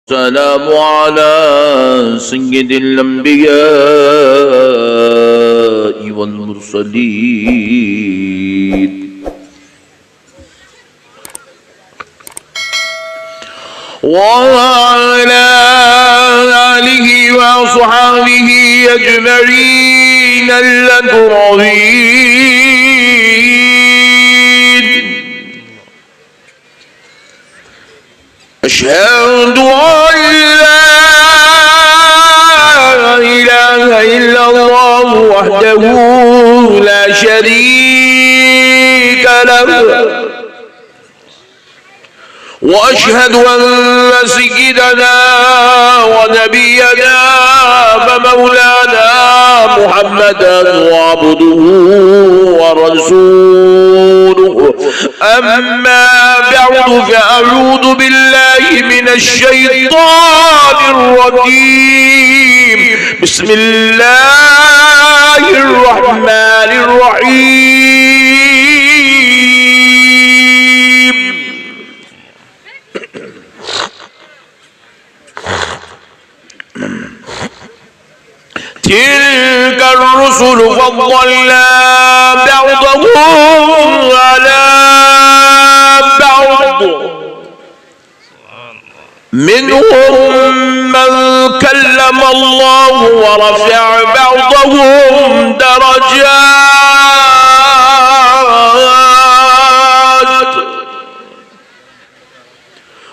सलाम अला सय्यिदिल अंबिया वल मुरसलीन व अला आलिहि व अस्हाबिहि अजमईन अल-अकरमीन। अशहदु वहदहू ला शरीक लहू व अशहदु अन्न सय्यिदना व नबियना व मौलाना मुहम्मदन अब्दुहू व रसूलुहू। अम्मा बअदु फअऊज़ु बिल्लाहि मिनश शैतानिर रजीम। बिस्मिल्लाहिर रहमानिर रहीम। तिल्कर रुसुल फद्दलना बअदहुम अला बअद मिनहुम मन कल्लम अल्लाह व रफ़अ बअदहुम दरजात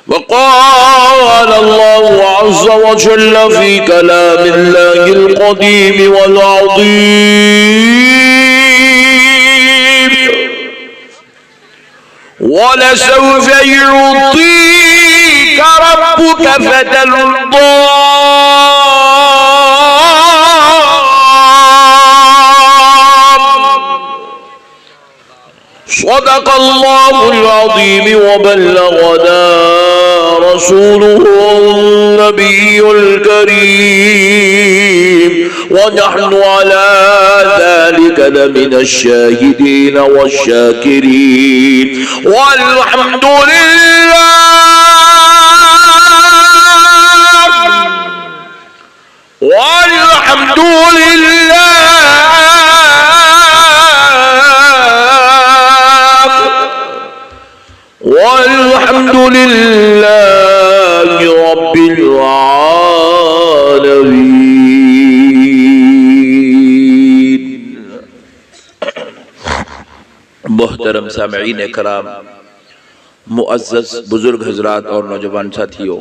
व क़ाल अल्लाहु अज़्ज़ व जल्ल फ़ी कलामिल्लाहिल क़दीम वल अज़ीम वलसौफ़ युअतीका रब्बुक फ़तर्दा। सदक़ल्लाहुल अज़ीम व बल्लगना रसूलुहुन नबियुल करीम व नहनु अला ज़ालिका लमिनश शाहिदीन वश्शाकिरीन वल्हम्दुलिल्लाहि रब्बिल आलमीन। मोहतरम सामईन कराम, मुअज़्ज़ज़ बुजुर्ग हज़रात और नौजवान साथियों,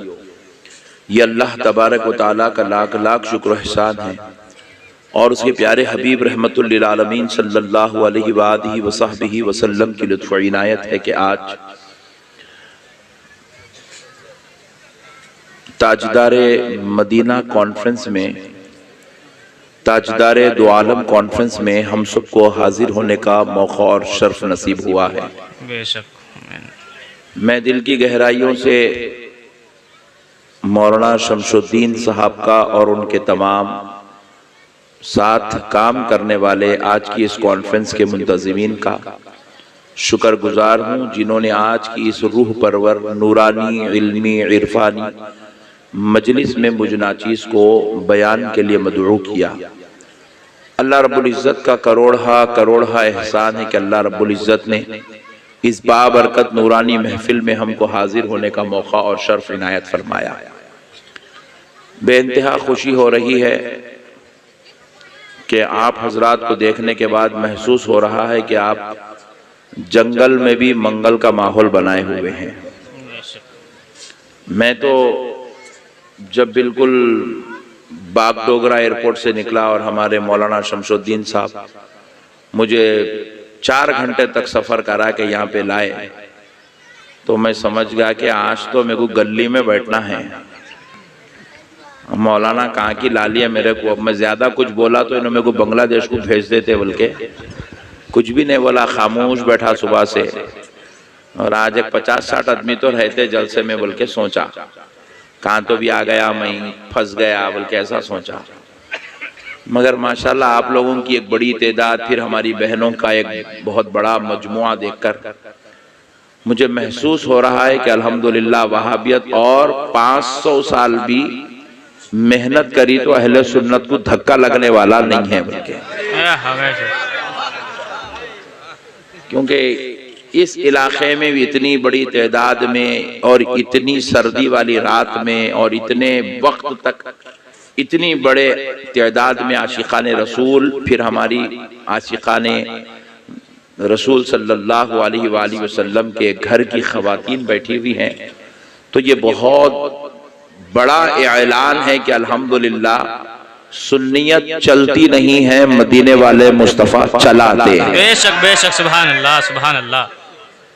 ये अल्लाह तबारक व तआला का लाख लाख शुक्र एहसान है और उसके प्यारे हबीब रहमतुल लिल आलमीन सल्लल्लाहु अलैहि वसहबिही वसल्लम की लुत्फ़ इनायत है कि आज ताजदारे मदीना कॉन्फ्रेंस में, ताजदारे दो आलम कॉन्फ्रेंस में हम सबको हाजिर होने का मौका और शर्फ नसीब हुआ है। बेशक मैं दिल की गहराइयों से मौलाना शमशुद्दीन साहब का और उनके तमाम साथ काम करने वाले आज की इस कॉन्फ्रेंस के मुंतज़िमीन का शुक्रगुजार हूँ, जिन्होंने आज की इस रूह परवर नूरानी इल्मी इरफानी मजलिस में मुझ नाचीज़ को बयान के लिए मदऊ किया। अल्लाह रब्बुल इज़्ज़त का करोड़ा एहसान है कि अल्लाह रब्बुल इज़्ज़त ने इस बाबरकत नूरानी महफिल में हमको हाजिर होने का मौका और शर्फ इनायत फरमाया। बेइंतहा खुशी हो रही है कि आप हजरात को देखने के बाद महसूस हो रहा है कि आप जंगल में भी मंगल का माहौल बनाए हुए हैं। मैं तो जब बिल्कुल बागडोगरा एयरपोर्ट से निकला और हमारे मौलाना शमशुद्दीन साहब मुझे 4 घंटे तक सफ़र करा के यहाँ पे लाए, तो मैं समझ गया कि आज तो मेरे को गली में बैठना है। मौलाना कहाँ की ला लिया मेरे को। अब मैं ज़्यादा कुछ बोला तो इन्होंने मेरे को बांग्लादेश को भेज देते, बल्कि कुछ भी नहीं बोला, खामोश बैठा सुबह से। और आज एक 50-60 आदमी तो रहते जलसे में, बल्कि सोचा कहाँ तो भी आ गया, मैं फंस गया, बल्कि ऐसा सोचा। मगर माशाल्लाह आप लोगों की एक बड़ी तादाद, फिर हमारी बहनों का एक बहुत बड़ा मजमुआ देखकर मुझे महसूस हो रहा है कि अल्हम्दुलिल्लाह वहाबियत और 500 साल भी मेहनत करी तो अहले सुन्नत को धक्का लगने वाला नहीं है बल्कि, क्योंकि इस इलाके में भी इतनी बड़ी तादाद में और इतनी सर्दी वाली रात में और इतने वक्त तक इतनी बड़े तादाद में आशिकान रसूल, फिर हमारी आशिकान रसूल सल्लल्लाहु अलैहि वसल्लम के घर की खवातीन बैठी हुई हैं, तो ये बहुत बड़ा ऐलान है कि अल्हम्दुलिल्लाह सुन्नियत चलती नहीं है, मदीने वाले मुस्तफ़ा चलाते हैं। बेशक बेशक, सुभान अल्लाह सुभान अल्लाह।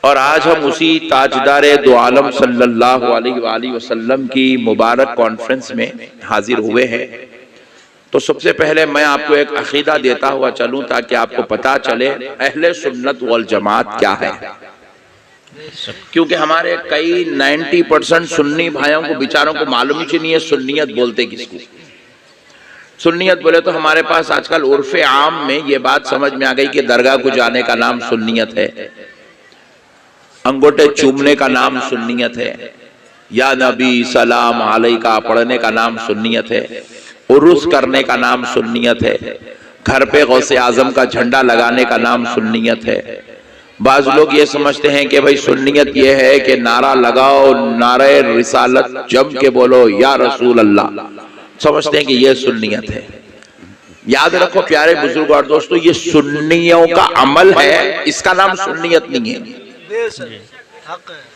और आज हम उसी ताजदारे दो आलम सल्लल्लाहु अलैहि वसल्लम की मुबारक कॉन्फ्रेंस में हाजिर हुए हैं। तो सबसे पहले मैं आपको एक अकीदा देता हुआ चलूं ताकि आपको पता चले अहले सुन्नत वल जमात क्या है, क्योंकि हमारे कई 90% सुन्नी भाइयों को बेचारों को मालूम ही नहीं है सुन्नियत बोलते किसको। सुन्नियत बोले तो हमारे पास आजकल उर्फे आम में ये बात समझ में आ गई कि दरगाह को जाने का नाम सुन्नियत है, अंगूठे चूमने का नाम सुन्नियत है, या नबी सलाम अलैका पढ़ने का नाम सुन्नियत है, उर्स करने का नाम सुन्नियत है, घर पे गौसे आजम का झंडा लगाने का नाम सुन्नियत है। बाज लोग ये समझते हैं कि भाई सुन्नियत ये है कि नारा लगाओ, नारे रिसालत जम के बोलो या रसूल अल्लाह, समझते हैं कि ये सुन्नियत है। याद रखो प्यारे बुजुर्ग और दोस्तों, ये सुन्नियों का अमल है, इसका नाम सुन्नियत नहीं है।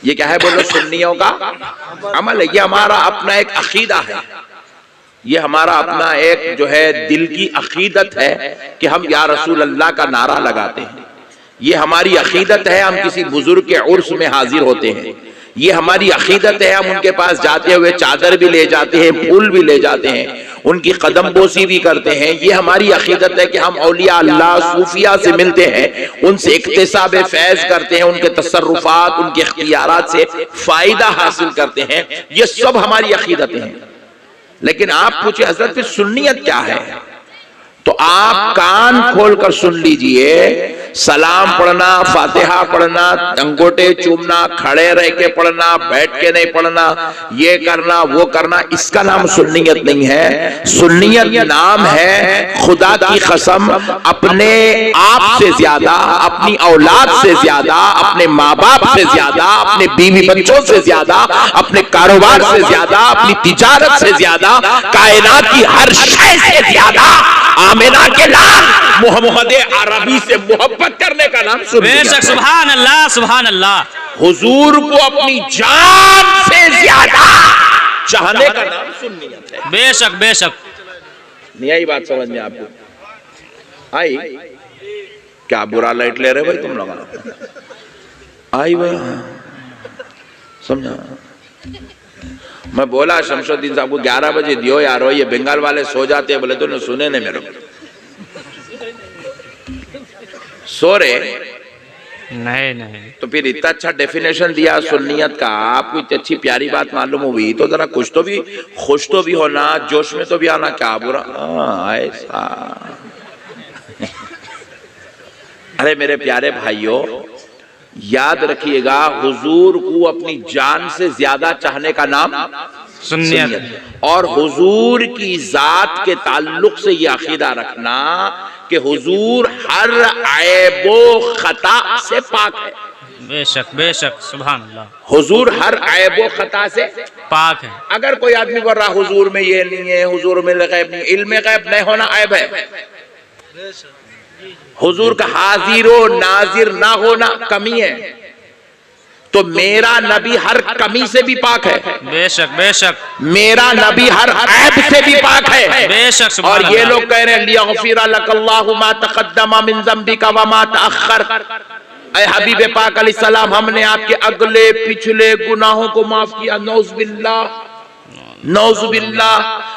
ये क्या है बोलो? सुन्नियों का अमल है। ये हमारा अपना एक अकीदा है, ये हमारा अपना एक जो है दिल की अकीदत है कि हम या रसूल अल्लाह का नारा लगाते हैं। ये हमारी अकीदत है, हम किसी बुजुर्ग के उर्स में हाजिर होते हैं। ये हमारी अकीदत है, हम उनके पास जाते हुए चादर भी ले जाते हैं, फूल भी ले जाते हैं, उनकी कदम बोसी भी करते हैं। ये हमारी अकीदत है कि हम औलिया अल्लाह सूफिया से मिलते हैं, उनसे इक्तिसाब फैज करते हैं, उनके तसर्रुफात उनके इख्तियारात से फायदा हासिल करते हैं। ये सब हमारी अकीदतें हैं। लेकिन आप पूछे हजरत फिर सुन्नियत क्या है, तो आप कान खोलकर सुन लीजिए। सलाम पढ़ना, फातिहा पढ़ना, अंगूठे चूमना, खड़े रह के पढ़ना, बैठ के नहीं पढ़ना, ये करना वो करना, इसका नाम सुन्नियत नहीं है। सुन्नियत नाम है खुदा की कसम अपने आप से ज्यादा, अपनी औलाद से ज्यादा, अपने माँ बाप से ज्यादा, अपने बीवी बच्चों से ज्यादा, अपने कारोबार से ज्यादा, अपनी तिजारत से ज्यादा, कायनात की हर शय से ज्यादा आमिना के लाल मोहम्मद अरबी से मोहब्बत करने का नाम सुन्नियत। बेशक, सुभान अल्लाह सुभान अल्लाह। हुजूर को अपनी जान से ज्यादा चाहने का नाम सुन्नियत है। बेशक बेशक। नहीं आई बात समझ में आपको? आई? क्या बुरा लाइट ले रहे भाई तुम लोग? आई भाई समझा? मैं बोला शमशुद्दीन साहब को 11 बजे दियो यार, ये बंगाल वाले सो जाते हैं। बोले तो सुने नहीं मेरे को, सो रहे नहीं। तो फिर इतना अच्छा डेफिनेशन दिया सुन्नियत का, आपको इतनी अच्छी प्यारी बात मालूम हुई तो जरा कुछ तो भी खुश तो भी होना, जोश में तो भी आना। क्या बुरा ऐसा? अरे मेरे प्यारे भाइयों, याद रखिएगा हुजूर को अपनी जान से ज्यादा चाहने का नाम सुन्नियत। और हुजूर की जात के ताल्लुक से यह अकीदा रखना कि हुजूर हर ऐबो खता से पाक है। बेशक बेशक, सुभान अल्लाह। हुजूर हर ऐबो खता से पाक है। अगर कोई आदमी बोल रहा हुजूर में ये नहीं है, हुजूर में गैब नहीं, इल्म गैब नहीं होना ऐब है। हुजूर का हाजिर व नाजिर ना होना कमी है। तो मेरा नबी हर कमी से भी पाक है। बेशक बेशक। मेरा नबी हर ऐब से भी पाक है। बेशक। और ये लोग कह रहे हैं लियग़फ़िर लकल्लाहु मा तक़द्दम मिन ज़ंबिका व मा तअख़्ख़र। ऐ हबीब पाक अलैहिस्सलाम, हमने आपके अगले पिछले गुनाहों को माफ किया। नौज़ुबिल्लाह नौज़ुबिल्लाह।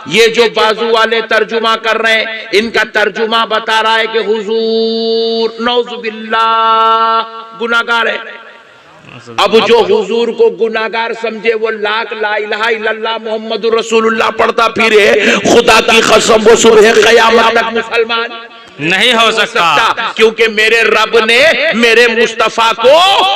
ये जो बाजू वाले तर्जुमा कर रहे हैं, इनका तर्जुमा बता रहा है कि हुजूर नौज़ुबिल्लाह गुनाहगार है। अब जो हुजूर को गुनाहगार समझे वो लाख ला इलाहा इल्लल्लाह मुहम्मदुर रसूलुल्लाह पढ़ता फिरे, खुदा की कसम वो सुबह क़यामत तक मुसलमान नहीं हो सकता, क्योंकि मेरे रब ने मेरे मुस्तफा को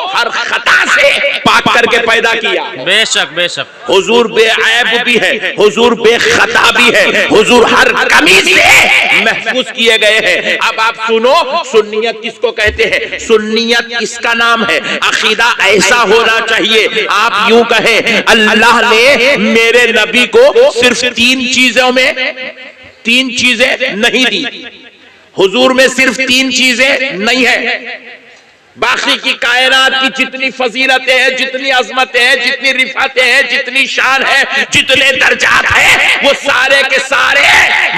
हर खता से पाक करके पैदा किया। बेशक बेशक। हुजूर बेऐब भी है, हुजूर बेखता भी है, हुजूर हर कमी से महफूज किए गए हैं। अब आप सुनो, सुन्नियत किसको कहते हैं? सुन्नियत किसका नाम है? अकीदा ऐसा होना चाहिए, आप यूं कहें अल्लाह ने मेरे नबी को सिर्फ तीन चीजें नहीं दी। हुजूर में सिर्फ तीन चीजें नहीं है, बाकी की कायनात की जितनी फजीलतें हैं, जितनी अजमतें हैं, जितनी रिफातें हैं, जितनी शान है, जितने दर्जात हैं, वो सारे के सारे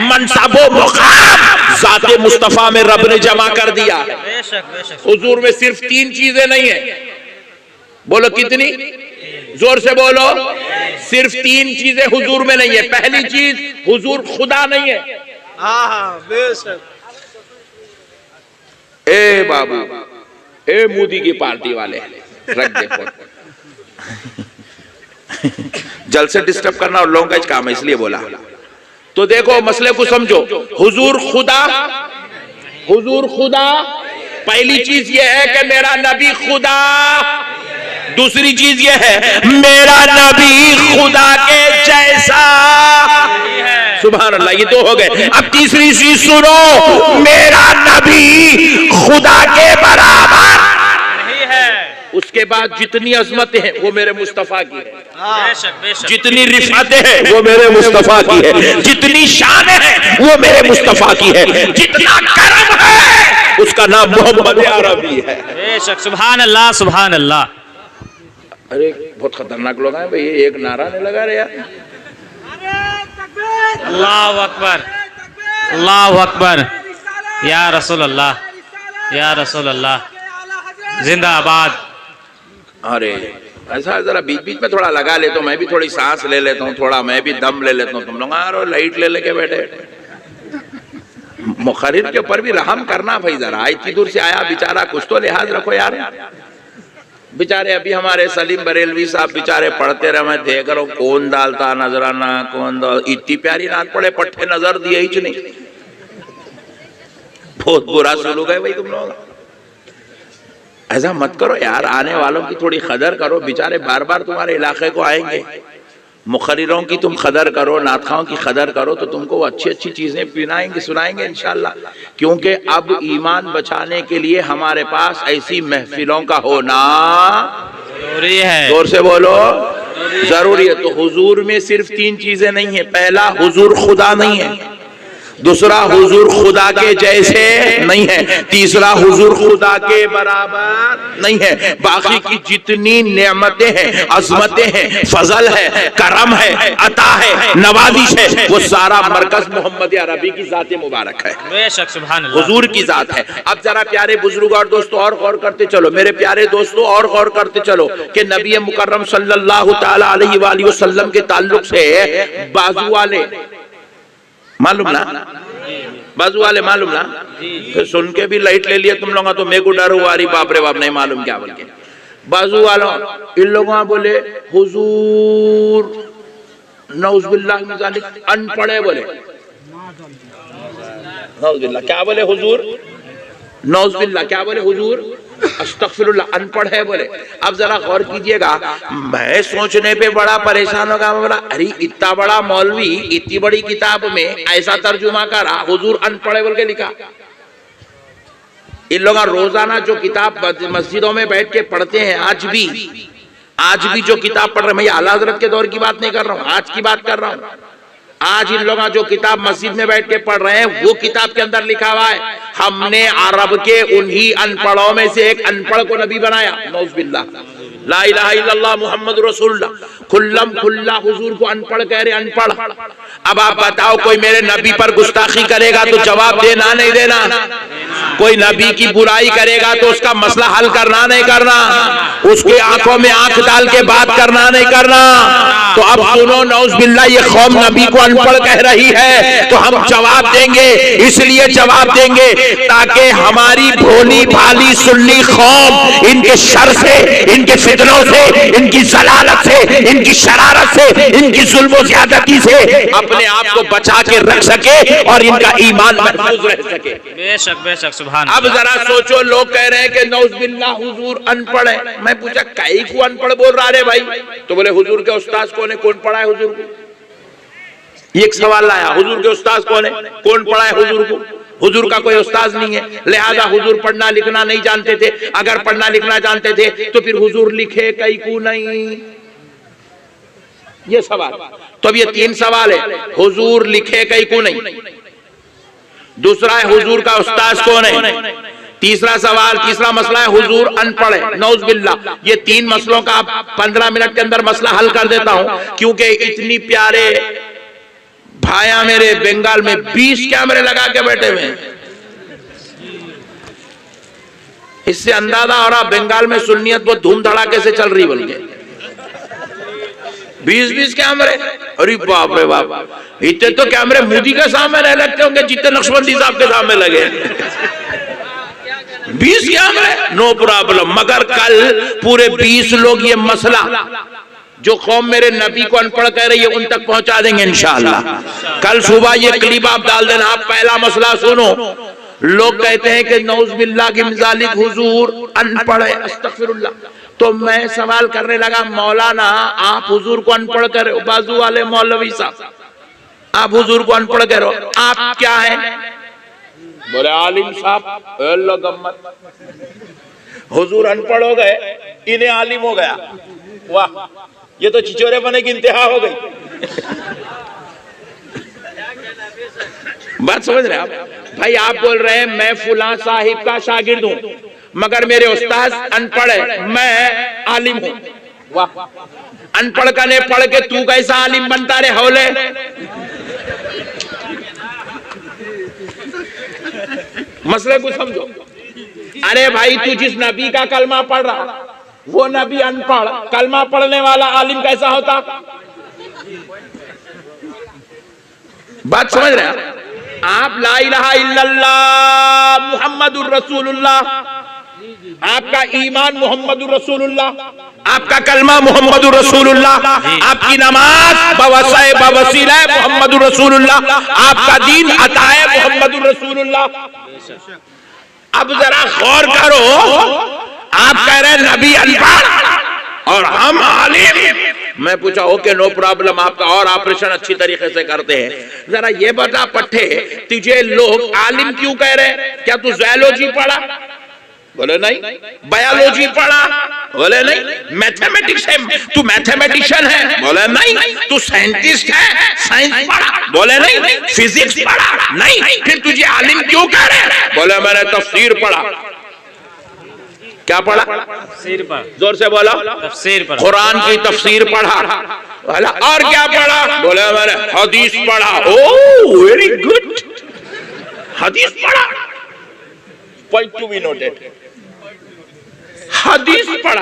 मनसबो मुकाम ज़ाते मुस्तफा में रब ने जमा कर दिया। बेशक बेशक। हुजूर में सिर्फ तीन चीजें नहीं है। बोलो कितनी? जोर से बोलो। सिर्फ तीन चीजें हुजूर में नहीं है। पहली चीज, हुजूर खुदा नहीं है। बेशक। ए बाबू, ए मोदी की पार्टी वाले, रख दे फोन। जल से डिस्टर्ब करना और लोगों का काम है, इसलिए बोला। तो देखो मसले को समझो। हुजूर खुदा पहली चीज ये है कि मेरा नबी खुदा। दूसरी चीज ये है मेरा नबी खुदा के जैसा। सुभान अल्लाह, ये दो हो गए। अब तीसरी चीज सुनो, मेरा नबी खुदा के बराबर नहीं है। उसके बाद जितनी अजमतें हैं वो मेरे मुस्तफा की है। बेशक बेशक। जितनी रिफातें हैं वो मेरे मुस्तफा की है। जितनी शान है वो मेरे मुस्तफा की है। जितना करम है उसका नाम मोहम्मद अरबी है। बेशक। सुभान अल्लाह सुभान अल्लाह। अरे बहुत खतरनाक लोग हैं भाई, एक नारा नहीं लगा रहे यार। अल्लाह अकबर अल्लाह अकबर। या रसूल अल्लाह या रसूल अल्लाह जिंदाबाद। अरे ऐसा जरा बीच बीच में थोड़ा लगा ले तो मैं भी थोड़ी सांस ले लेता हूँ, थोड़ा मैं भी दम ले लेता हूँ। तुम लोग आ रहे हो लाइट ले लेके बैठे। मुखर्रिर के ऊपर भी रहम करना भाई जरा। इतनी दूर से आया बेचारा, कुछ तो लिहाज रखो यार। बेचारे अभी हमारे सलीम बरेलवी साहब बेचारे पढ़ते रहे, मैं देख रहा हूँ कौन डालता नजराना, कौन इतनी प्यारी नात पढ़े, पट्टे नजर दिए ही नहीं। बहुत बुरा सुलूक है भाई तुम लोग। ऐसा मत करो यार, आने वालों की थोड़ी कदर करो। बेचारे बार बार तुम्हारे इलाके को आएंगे। मुखर्रिरों की तुम कदर करो, नातखाओं की कदर करो, तो तुमको वो अच्छी अच्छी चीजें पिनाएंगे, सुनाएंगे इंशाल्लाह। क्योंकि अब ईमान बचाने के लिए हमारे पास ऐसी महफिलों का होना जरूरी है। जोर से बोलो, जरूरी है। तो हुजूर में सिर्फ तीन चीजें नहीं है। पहला, हुजूर खुदा नहीं है। दूसरा, हुजूर खुदा के जैसे नहीं है। तीसरा, हुजूर खुदा के बराबर नहीं है। बाकी की जितनी नेमतें हैं, अजमतें हैं, फजल है, करम है, अता है, नवाजिश है, वो सारा मरकज मोहम्मद अरबी की जात मुबारक है। बेशक सुभान अल्लाह। हुजूर की जात है। अब जरा प्यारे बुजुर्ग और दोस्तों और गौर करते चलो, मेरे प्यारे दोस्तों और गौर करते चलो कि नबी मुकर्रम सल्लल्लाहु तआला अलैहि वसल्लम के ताल्लुक से बाजू वाले मालूम ना, बाजू वाले मालूम ना। फिर सुन के भी लाइट ले लिया तुम लोग, तो मेरे को डर हुआ, अरे बाप रे बाप नहीं मालूम क्या बोल के। बाजू वालों इन लोगों बोले हुजूर नौजुबिल्लाह मिन ज़ालिक, अनपढ़े बोले नौजुबिल्लाह। क्या बोले हुजूर? नौजुबिल्लाह। क्या बोले हुजूर? अस्तगफिरुल्लाह। अनपढ़ है बोले। अब जरा गौर कीजिएगा, मैं सोचने पे बड़ा परेशान होगा। मैं बोला अरे इतना बड़ा मौलवी इतनी बड़ी किताब में ऐसा तर्जुमा करा, हुजूर अनपढ़ बोल के लिखा। इन लोग रोजाना जो किताब मस्जिदों में बैठ के पढ़ते हैं, आज भी जो किताब पढ़ रहे हैं, मैं आला हज़रत के दौर की बात नहीं कर रहा हूँ, आज की बात कर रहा हूँ। आज इन लोग जो किताब मस्जिद में बैठ के पढ़ रहे हैं, वो किताब के अंदर लिखा हुआ है हमने अरब के उन्हीं अनपढ़ों में से एक अनपढ़ को नबी बनाया। नौजुबिल्लाह। ला इलाहा इल्लल्लाह मुहम्मद रसूलुल्लाह। खुल्लम खुल्ला हुजूर को अनपढ़ कह रहे, अनपढ़। अब आप बताओ, कोई मेरे नबी पर गुस्ताखी करेगा तो जवाब देना नहीं देना? कोई नबी की बुराई करेगा तो उसका मसला हल करना नहीं करना? उसके आंखों में आंख डाल के बात करना नहीं करना? तो अब सुनो, नौजुबिल्लाह, ये कौम नबी को अनपढ़ कह रही है तो हम जवाब देंगे। इसलिए जवाब देंगे ताकि हमारी भोली भाली सुन्नी कौम इनके शर से, इनके फितनों से, इनकी जलालत से, इनकी शरारत से, इनकी जुल्म ज्यादती से अपने आप को बचा के रख सके और इनका ईमान महफूज रह सके। बेशक बेशक सुभान अब जरा सोचो, लोग कह रहे हैं कि नौज़बिल्लाह हुजूर अनपढ़ है। मैं पूछा कई को अनपढ़ बोल रहा है भाई? तो बोले हुजूर के उस्ताद कौन है, कौन पढ़ा है हुजूर को? ये एक सवाल लाया, हुजूर के उस्ताद कौन है, कौन पढ़ा है हुजूर को? हुजूर का कोई उस्ताद नहीं है, लिहाजा हुजूर पढ़ना लिखना नहीं जानते थे। अगर पढ़ना लिखना जानते थे तो फिर हुजूर लिखे कई को नहीं? ये सवाल। तो अब ये तीन सवाल है, हुजूर लिखे कई को नहीं, दूसरा है हुजूर का उस्ताद कौन है, तीसरा सवाल, तीसरा मसला है हुजूर अनपढ़ है, नौज़बिल्लाह। ये तीन मसलों का 15 मिनट के अंदर मसला हल कर देता हूं, क्योंकि इतनी प्यारे भाया मेरे बंगाल में 20 कैमरे लगा के बैठे हुए हैं। इससे अंदाजा हो रहा बंगाल में सुन्नियत वो धूम धड़ाके से चल रही, बोल के 20-20 कैमरे। अरे बाप रे बाप, इतने तो कैमरे मोदी के सामने रह लगते होंगे जितने नक्शबंदी साहब के सामने लगे। 20 कैमरे नो प्रॉब्लम, मगर कल पूरे 20 लोग ये मसला जो कौम मेरे नबी को अनपढ़ कह रही है उन तक पहुंचा देंगे इंशाअल्लाह। कल सुबह ये क्लिप आप डाल देना। आप पहला मसला सुनो, लोग कहते हैं कि नौज़बिल्लाह की मिज़ालिक हुजूर अनपढ़ है, अस्तगफिरुल्लाह। तो मैं सवाल करने लगा, मौलाना आप हुजूर को अनपढ़ कर रहे हो, बाजू वाले मौलवी साहब आप हुजूर को अनपढ़ कह रहे हो, आप क्या है? बोले आलिम साहब। हुजूर अनपढ़ हो गए, इन्हें आलिम हो गया। वाह, ये तो चिचोरे बने की इंतहा हो गई। बात समझ रहे आप भाई? आप बोल रहे हैं मैं फुला साहिब का शागिर्द हूं, मगर मेरे उस्ताद अनपढ़ है, मैं आलिम हूं। वाह, अनपढ़ का ने पढ़ के तू कैसा आलिम बनता रे हौले? मसले को समझो। अरे भाई, तू जिस नबी का कलमा पढ़ रहा वो नबी अनपढ़, कलमा पढ़ने वाला आलिम कैसा होता? बात समझ रहे हैं आप? ला इलाहा इल्लल्लाह मुहम्मदुर रसूलुल्लाह, आपका ईमान मुहम्मदुर रसूलुल्लाह, आपका कलमा मुहम्मदुर रसूलुल्लाह, आपकी नमाज बवसाए बवसीला मुहम्मदुर रसूलुल्लाह, आपका दीन अताए मुहम्मदुर रसूलुल्लाह। अब जरा गौर करो, आप कह रहे नबी अनपढ़ और हम आलिम। मैं पूछा ओके नो प्रॉब्लम, आपका और ऑपरेशन अच्छी तरीके से करते हैं। जरा ये बता पट्टे, तुझे लोग आलिम क्यों कह रहे हैं? क्या तू ज़ूलॉजी पढ़ा? बोले नहीं। बायोलॉजी पढ़ा? बोले नहीं। मैथमेटिक्स है, तू मैथमेटिशियन है? बोले नहीं। तू साइंटिस्ट है, साइंस पढ़ा? बोले नहीं। फिजिक्स पढ़ा? नहीं। फिर तुझे आलिम क्यों कह रहे हैं? बोले मैंने तफसीर पढ़ा। क्या पढ़ा? तफसीर पढ़ा। जोर से बोला। तफसीर पढ़ा। कुरान की तफसीर पढ़ा। और क्या पढ़ा? बोले मैंने हदीस पढ़ा। ओह वेरी गुड, हदीस पढ़ा। पॉइंट टू बी नोटेड, हदीस पढ़ा।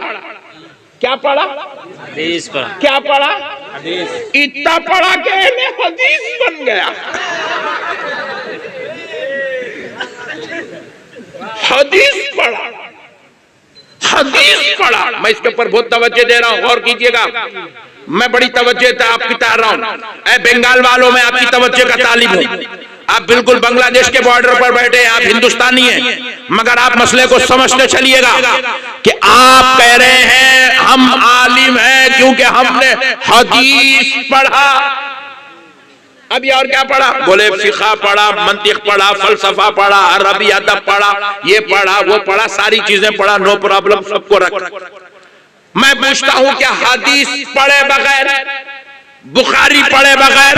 क्या पढ़ा? हदीस पढ़ा। क्या पढ़ा? हदीस। इतना पढ़ा के हदीस बन गया। हदीस पढ़ा, हदीस पढ़ा। मैं इसके ऊपर बहुत तवज्जो दे रहा हूं, गौर कीजिएगा। मैं बड़ी तवज्जो आपकी तार रहा हूं। ऐ बंगाल वालों में आपकी तवज्जो का तालिब हूं। आप बिल्कुल बांग्लादेश के बॉर्डर पर बैठे हैं, आप हिंदुस्तानी हैं, मगर आप मसले को समझते चलिएगा कि आप कह रहे हैं हम आलिम हैं क्योंकि हमने हदीस पढ़ा। अभी और क्या पढ़ा? बोले फिक़ह पढ़ा, मंतिक पढ़ा, फलसफा पढ़ा, अरबी अदब पढ़ा, ये पढ़ा, वो पढ़ा, सारी चीजें पढ़ा, नो प्रॉब्लम, सबको रख। मैं पूछता हूं क्या हदीस पढ़े बगैर, बुखारी पढ़े बगैर,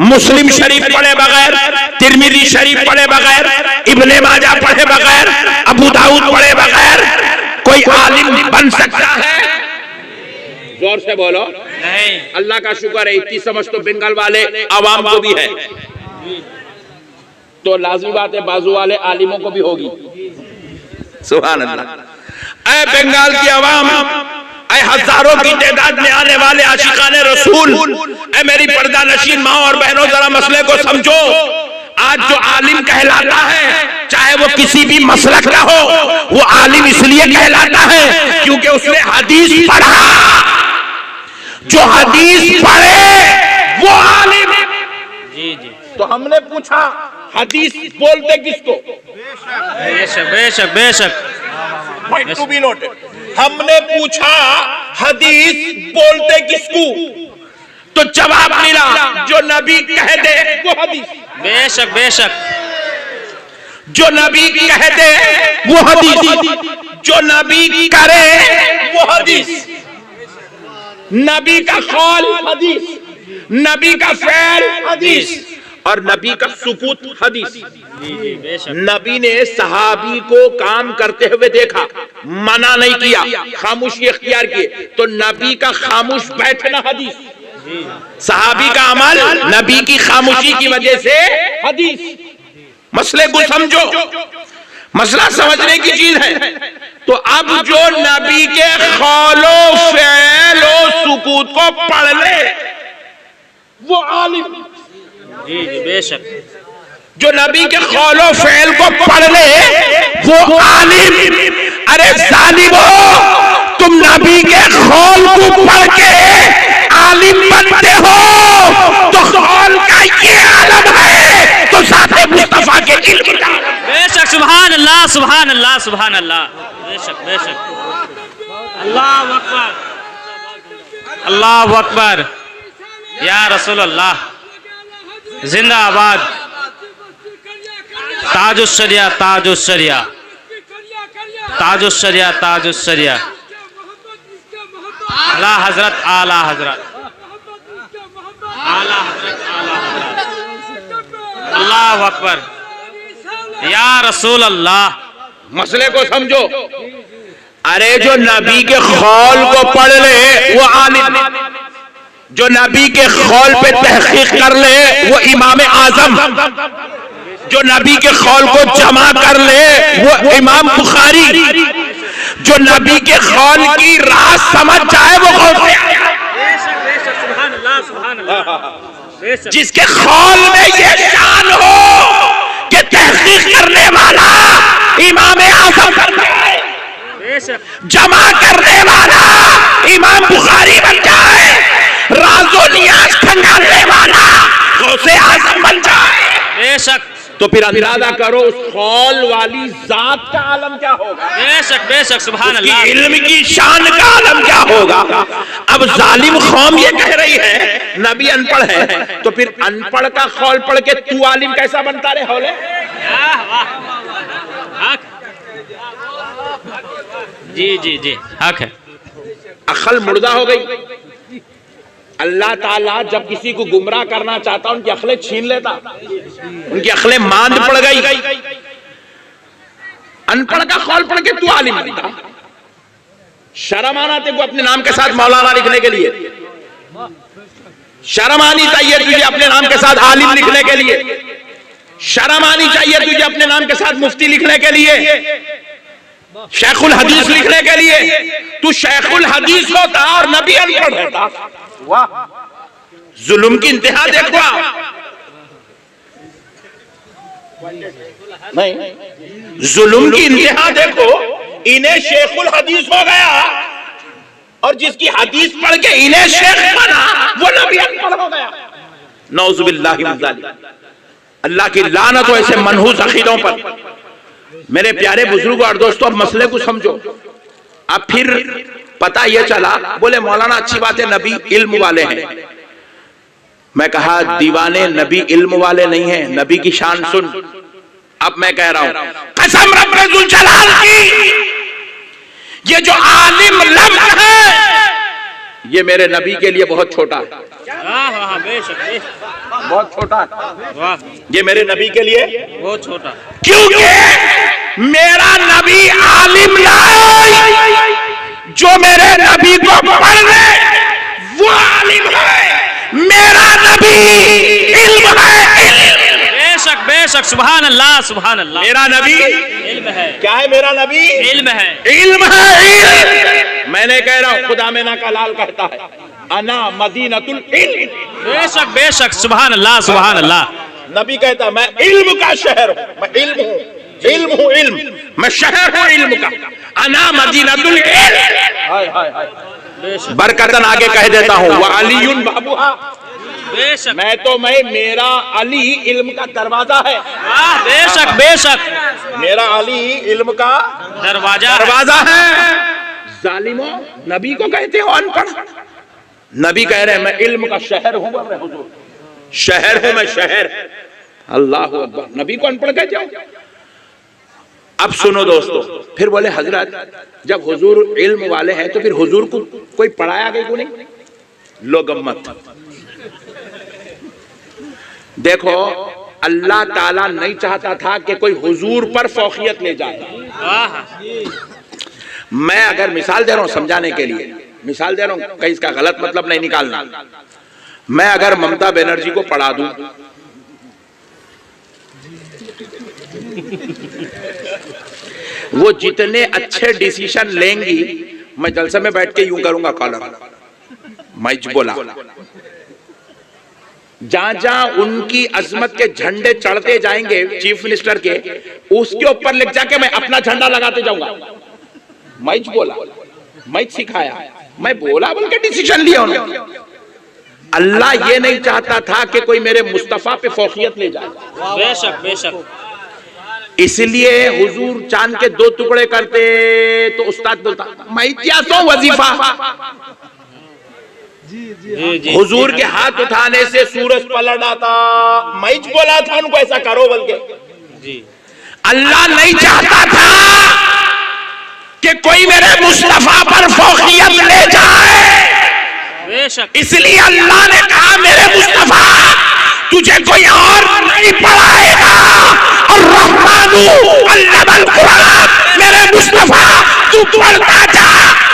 मुस्लिम शरीफ पढ़े बगैर, तिरमिज़ी शरीफ पढ़े बगैर, इब्ने माजा पढ़े बगैर, अबू दाऊद पढ़े बगैर कोई आलिम बन सकता है? जोर से बोलो। नहीं। अल्लाह का शुक्र है इतनी समझ तो बंगाल वाले आवाम को भी है, तो लाजमी बात है बाजू वाले आलिमों को भी होगी। सुभान अल्लाह। ऐ बंगाल की आवाम, ऐ हजारों की तादाद में आने वाले आशिकाने रसूल, ऐ मेरी पर्दा नशीन माँ और बहनों, जरा मसले को समझो। आज जो आलिम कहलाता है, चाहे वो किसी भी मसलक का हो, वो आलिम इसलिए कहलाता है क्योंकि उसने हदीस पढ़ा। जो हदीस पढ़े वो आलिम। जी जी। तो हमने पूछा हदीस बोलते किसको? बेशक बेशक बेशक। Point to be noted. हमने पूछा हदीस बोलते किसको? तो जवाब मिला जो नबी कह दे वो हदीस। बेशक बेशक। जो नबी कह दे वो हदीस, जो नबी करे वो हदीस। नबी का कौल हदीस, नबी का फेल हदीस और नबी का सुकूत हदीस। जी जी बेशक। नबी ने सहाबी को काम करते हुए देखा, मना नहीं किया, खामोशी इख्तियार की, तो नबी का खामोश बैठना हदीस। सहाबी का अमल नबी की खामोशी की वजह से हदीस। मसले को समझो, मसला समझने की चीज है। तो अब जो नबी के कौलो फेलो सुकूत को पढ़ ले वो आलिम। जी जी बेशक। जो नबी के कौलो फेल को पढ़ ले वो आलिम। अरे जालिमो, तुम नबी के कौल को पढ़ के आलिम बनते हो तो कौल का ये आलम है तो साथे मुस्तफा के इल्म का। बेशक। सुभान अल्लाह सुभान अल्लाह सुभान अल्लाह। बेशक बेशक। अल्लाह अकबर अल्लाह अकबर। या रसूल अल्लाह जिंदाबाद। ताजुश्शरिया ताजुश्शरिया ताजुश्शरिया ताजुश्शरिया। आला हजरत आला हजरत आला हजरत आला हजरत। अल्लाह अकबर। या रसूल अल्लाह। मसले को समझो। अरे जो नबी के कौल को पढ़ ले वो आलिम, जो नबी के कौल पे तहकीक कर ले वो इमाम आजम, जो नबी के कौल को जमा कर ले वो इमाम बुखारी, जो नबी के कौल की राज समझ जाए वो गौसे आज़म। जिसके कौल में ये शान हो कि तहकीक करने वाला इमाम आजम बन जाए, जमा करने वाला इमाम बुखारी बन जाए, राज़ो नियाज़ खंगालने वाला गौसे आज़म बन जाए। बेशक। तो फिर अंदाजा करो उस कौल वाली जात का आलम क्या होगा। बेशक बेशक। सुभान अल्लाह। इल्म की शान का आलम क्या होगा। अब जालिम कौम ये कह रही है नबी अनपढ़ है, तो फिर अनपढ़ का कौल पढ़ के तू आलिम कैसा बनता रे हौले। जी जी जी हक है। अक्ल मुर्दा हो गई। अल्लाह ताला जब किसी को गुमराह करना चाहता उनकी अक्लें छीन लेता, उनकी अक्लें मांद पड़ गई। अनपढ़ का कौल पढ़ के तू आलिम बनता। शर्म आना तेरे को अपने नाम के साथ मौलाना लिखने के लिए, शर्म आनी चाहिए तुझे अपने नाम के साथ आलिम लिखने के लिए, शर्म आनी चाहिए तुझे अपने नाम के साथ मुफ्ती लिखने के लिए, शेखुल हदीस लिखने के लिए। तू शेखुल हदीस होता और नबी अनपढ़ रहता। वाह, जुल्म की इंतहा देखो। नहीं, जुल्म की इंतहा देखो। इन्हें शेखुल हदीस हो गया और जिसकी हदीस पढ़ के इन्हें शेख बना वो नबी अनपढ़ हो गया। नौजुबिल्लाहि मिन ज़ालिक। अल्लाह की लानत हो ऐसे मनहूस अकीदों पर। मेरे प्यारे बुजुर्गों और दोस्तों, अब मसले को समझो। अब फिर पता यह चला, बोले मौलाना अच्छी बात है नबी इल्म वाले हैं। मैं कहा दीवाने नबी इल्म वाले नहीं है, नबी की शान सुन। अब मैं कह रहा हूं कसम रब्बे जुल जलाल की, ये जो आलिम लफ्ज़ है ये मेरे नबी के लिए बहुत छोटा है। बहुत छोटा है ये मेरे नबी के लिए, बहुत छोटा। क्योंकि मेरा नबी आलिम लाए, जो मेरे नबी को पढ़ ले वो आलिम है। मेरा नबी इल्म है। बेशक बेशक। सुभान अल्लाह सुभान अल्लाह। मेरा नबी इल्म है। क्या है? मेरा नबी इल्म है। इल्म है। इल्म। मैंने कह रहा हूं, खुदा मेना का लाल कहता है अना मदीनतुल इल्म। बेशक बेशक। सुभान अल्लाह सुभान अल्लाह। नबी कहता मैं इल्म का शहर हूं, मैं इल्म हूं, इल्म हूं, इल्म, मैं शहर हूं इल्म का। अना मदीनतुल इल्म। हाय हाय हाय। बेशक बरकतन आगे कह देता हूँ वह अलीयुन बाबूहा, बेशक मैं मेरा अली इल्म का दरवाजा है। वाह बेशक बेशक मेरा अली इल्म का दरवाजा दरवाजा है। जालिमो नबी को कहते हो अनपढ़, नबी कह रहे हैं मैं इल्म का शहर हूं, मैं हुजूर शहर हूं, मैं शहर। अल्लाह अकबर, नबी को अनपढ़ कहते हो। अब सुनो दोस्तों, फिर बोले हजरत जब हुजूर इल्म वाले हैं तो फिर हुजूर को कोई पढ़ाया गई को नहीं? लो गम्मत देखो, अल्लाह ताला नहीं चाहता था कि कोई हुजूर पर फौकियत ले जाए। वाह मैं अगर मिसाल दे रहा हूं समझाने के लिए, मिसाल दे रहा हूं, कहीं इसका गलत मतलब नहीं निकालना। मैं अगर ममता बनर्जी को पढ़ा दूं, वो जितने अच्छे डिसीजन लेंगी मैं जलसे में बैठ के यूं करूंगा कॉलम मैच बोला, जहां जहां उनकी अजमत के झंडे चढ़ते जाएंगे चीफ मिनिस्टर के, उसके ऊपर लिख जाके मैं अपना झंडा लगाते जाऊंगा। मैच बोला, मैच सिखाया, मैं बोला बोल के डिसीजन लिया उन्होंने। अल्लाह ये नहीं चाहता था कि कोई मेरे मुस्तफा पे फौकियत ले जाए। बेशक बेशक इसलिए हुजूर चांद के 2 टुकड़े करते तो उस्ताद बोलता मैं क्या सो वजीफा। जी जी हुजूर के हाथ उठाने से सूरज पलट आता, मैं बोला था उनको ऐसा करो बोल के। जी अल्लाह नहीं चाहता था कि कोई मेरे मुस्तफा पर फौकियत ले जाए, बेशक इसलिए अल्लाह ने कहा मेरे मुस्तफा तुझे कोई और नहीं पढ़ाएगा, और रहमानु अल्लमल कुरान, मेरे मुस्तफा तू पढ़ता जा,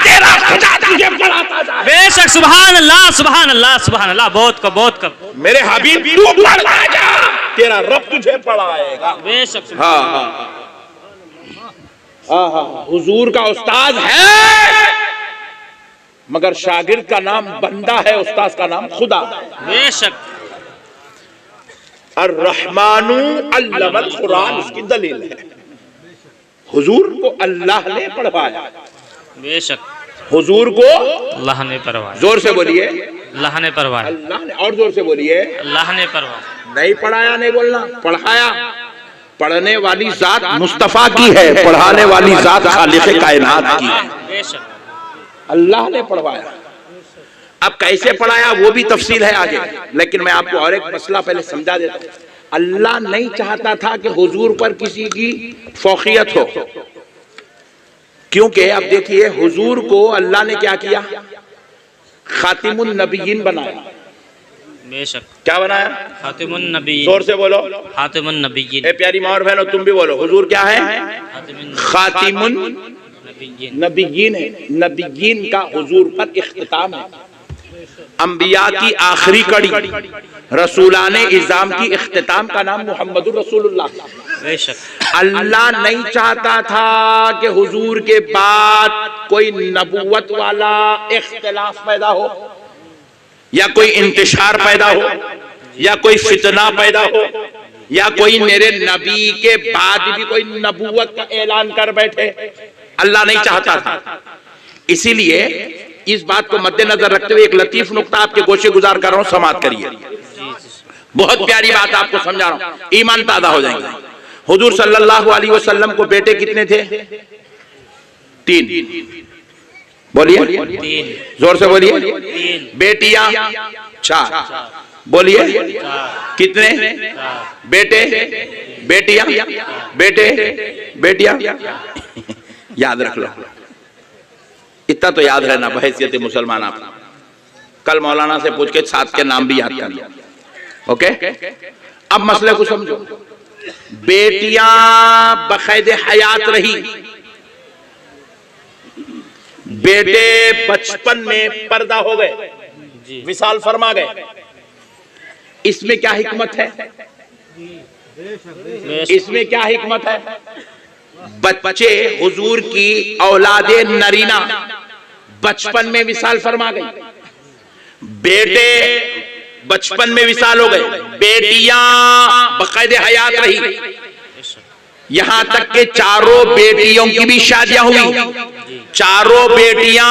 तेरा खुदा तुझे पढ़ाता जा। बेशक सुभान अल्लाह सुभान अल्लाह सुभान अल्लाह, बहुत कब बहुत कब। मेरे हबीब तू पढ़ता जा, तेरा रब तुझे पढ़ाएगा। बेशक हाँ हाँ हाँ, हुजूर का उस्ताद है मगर शागिर्द का नाम बंदा है, उस्ताद का नाम खुदा। बेशक अर्रहमानु अल्लमल कुरान, इसकी दलील है। हुजूर को अल्लाह ने पढ़वाया, बेशक हुजूर को अल्लाह ने परवाया, जोर से बोलिए अल्लाह ने परवाया, अल्लाह ने, और जोर से बोलिए अल्लाह ने परवाया। नहीं पढ़ाया नहीं बोलना, पढ़ाया। पढ़ने वाली जात मुस्तफा की है, पढ़ाने वाली जात खालिक़े कायनात की है। बेशक अल्लाह ने पढ़वाया। अब कैसे पढ़ाया वो भी तफसील है आगे, लेकिन मैं आपको और एक मसला पहले समझा देता हूं। अल्लाह नहीं चाहता था कि हुजूर पर किसी की फौकियत हो, क्योंकि अब देखिए हुजूर को अल्लाह ने क्या किया, खातिमुन नबीयीन बनाया। बेशक क्या बनाया? खातिमुन नबीयीन। जोर से बोलो। खातिमुन नबीयीन। ए प्यारी माँ और बहनों तुम भी बोलो, हुजूर क्या है? खातिमुन नबीयीन। नबीयीन है। नबीयीन का हुजूर पर इख्तिताम है, अंबिया की आखिरी कड़ी, रसूलाने इज़ाम की इख्तिताम का नाम मुहम्मदुर रसूलुल्लाह। बेशक अल्लाह नहीं चाहता था कि हुजूर के बाद कोई नबूवत वाला इख्तिलाफ पैदा हो, या कोई इंतशार पैदा हो, या कोई फितना पैदा हो, या कोई मेरे नबी के बाद भी कोई नबूवत का ऐलान कर बैठे। अल्लाह नहीं चाहता था। इसीलिए इस बात को मद्देनजर रखते हुए एक लतीफ नुक्ता आपके गोशे गुजार कर रहा हूं, समाप्त करिए। बहुत प्यारी बात आपको समझा रहा हूं, ईमान ताज़ा हो जाएंगे। हुजूर सल्लल्लाहु अलैहि वसल्लम को बेटे कितने थे? 3। बोलिए, 3। जोर से बोलिए। 3। बेटियां 4। बोलिए कितने? 4। बेटे बेटियां बेटे बेटियां याद रख लो, इतना तो याद रहना बहैसियत मुसलमान। आप कल मौलाना से पूछ के 7 के नाम भी याद कर लिया। ओके, अब मसले को समझो। बेटियां बक़ैद हयात रही, बेटे बचपन में पर्दा हो गए, विसाल फरमा गए। इसमें क्या हिकमत है? इसमें क्या हिकमत है? बच्चे हुजूर की औलादे नरीना बचपन में विसाल फरमा गई, बेटे बचपन में विसाल हो गए, बेटियां बक़ैद हयात रही। यहां तक के चारों बेटियों की भी शादियां हुई। चारों बेटियां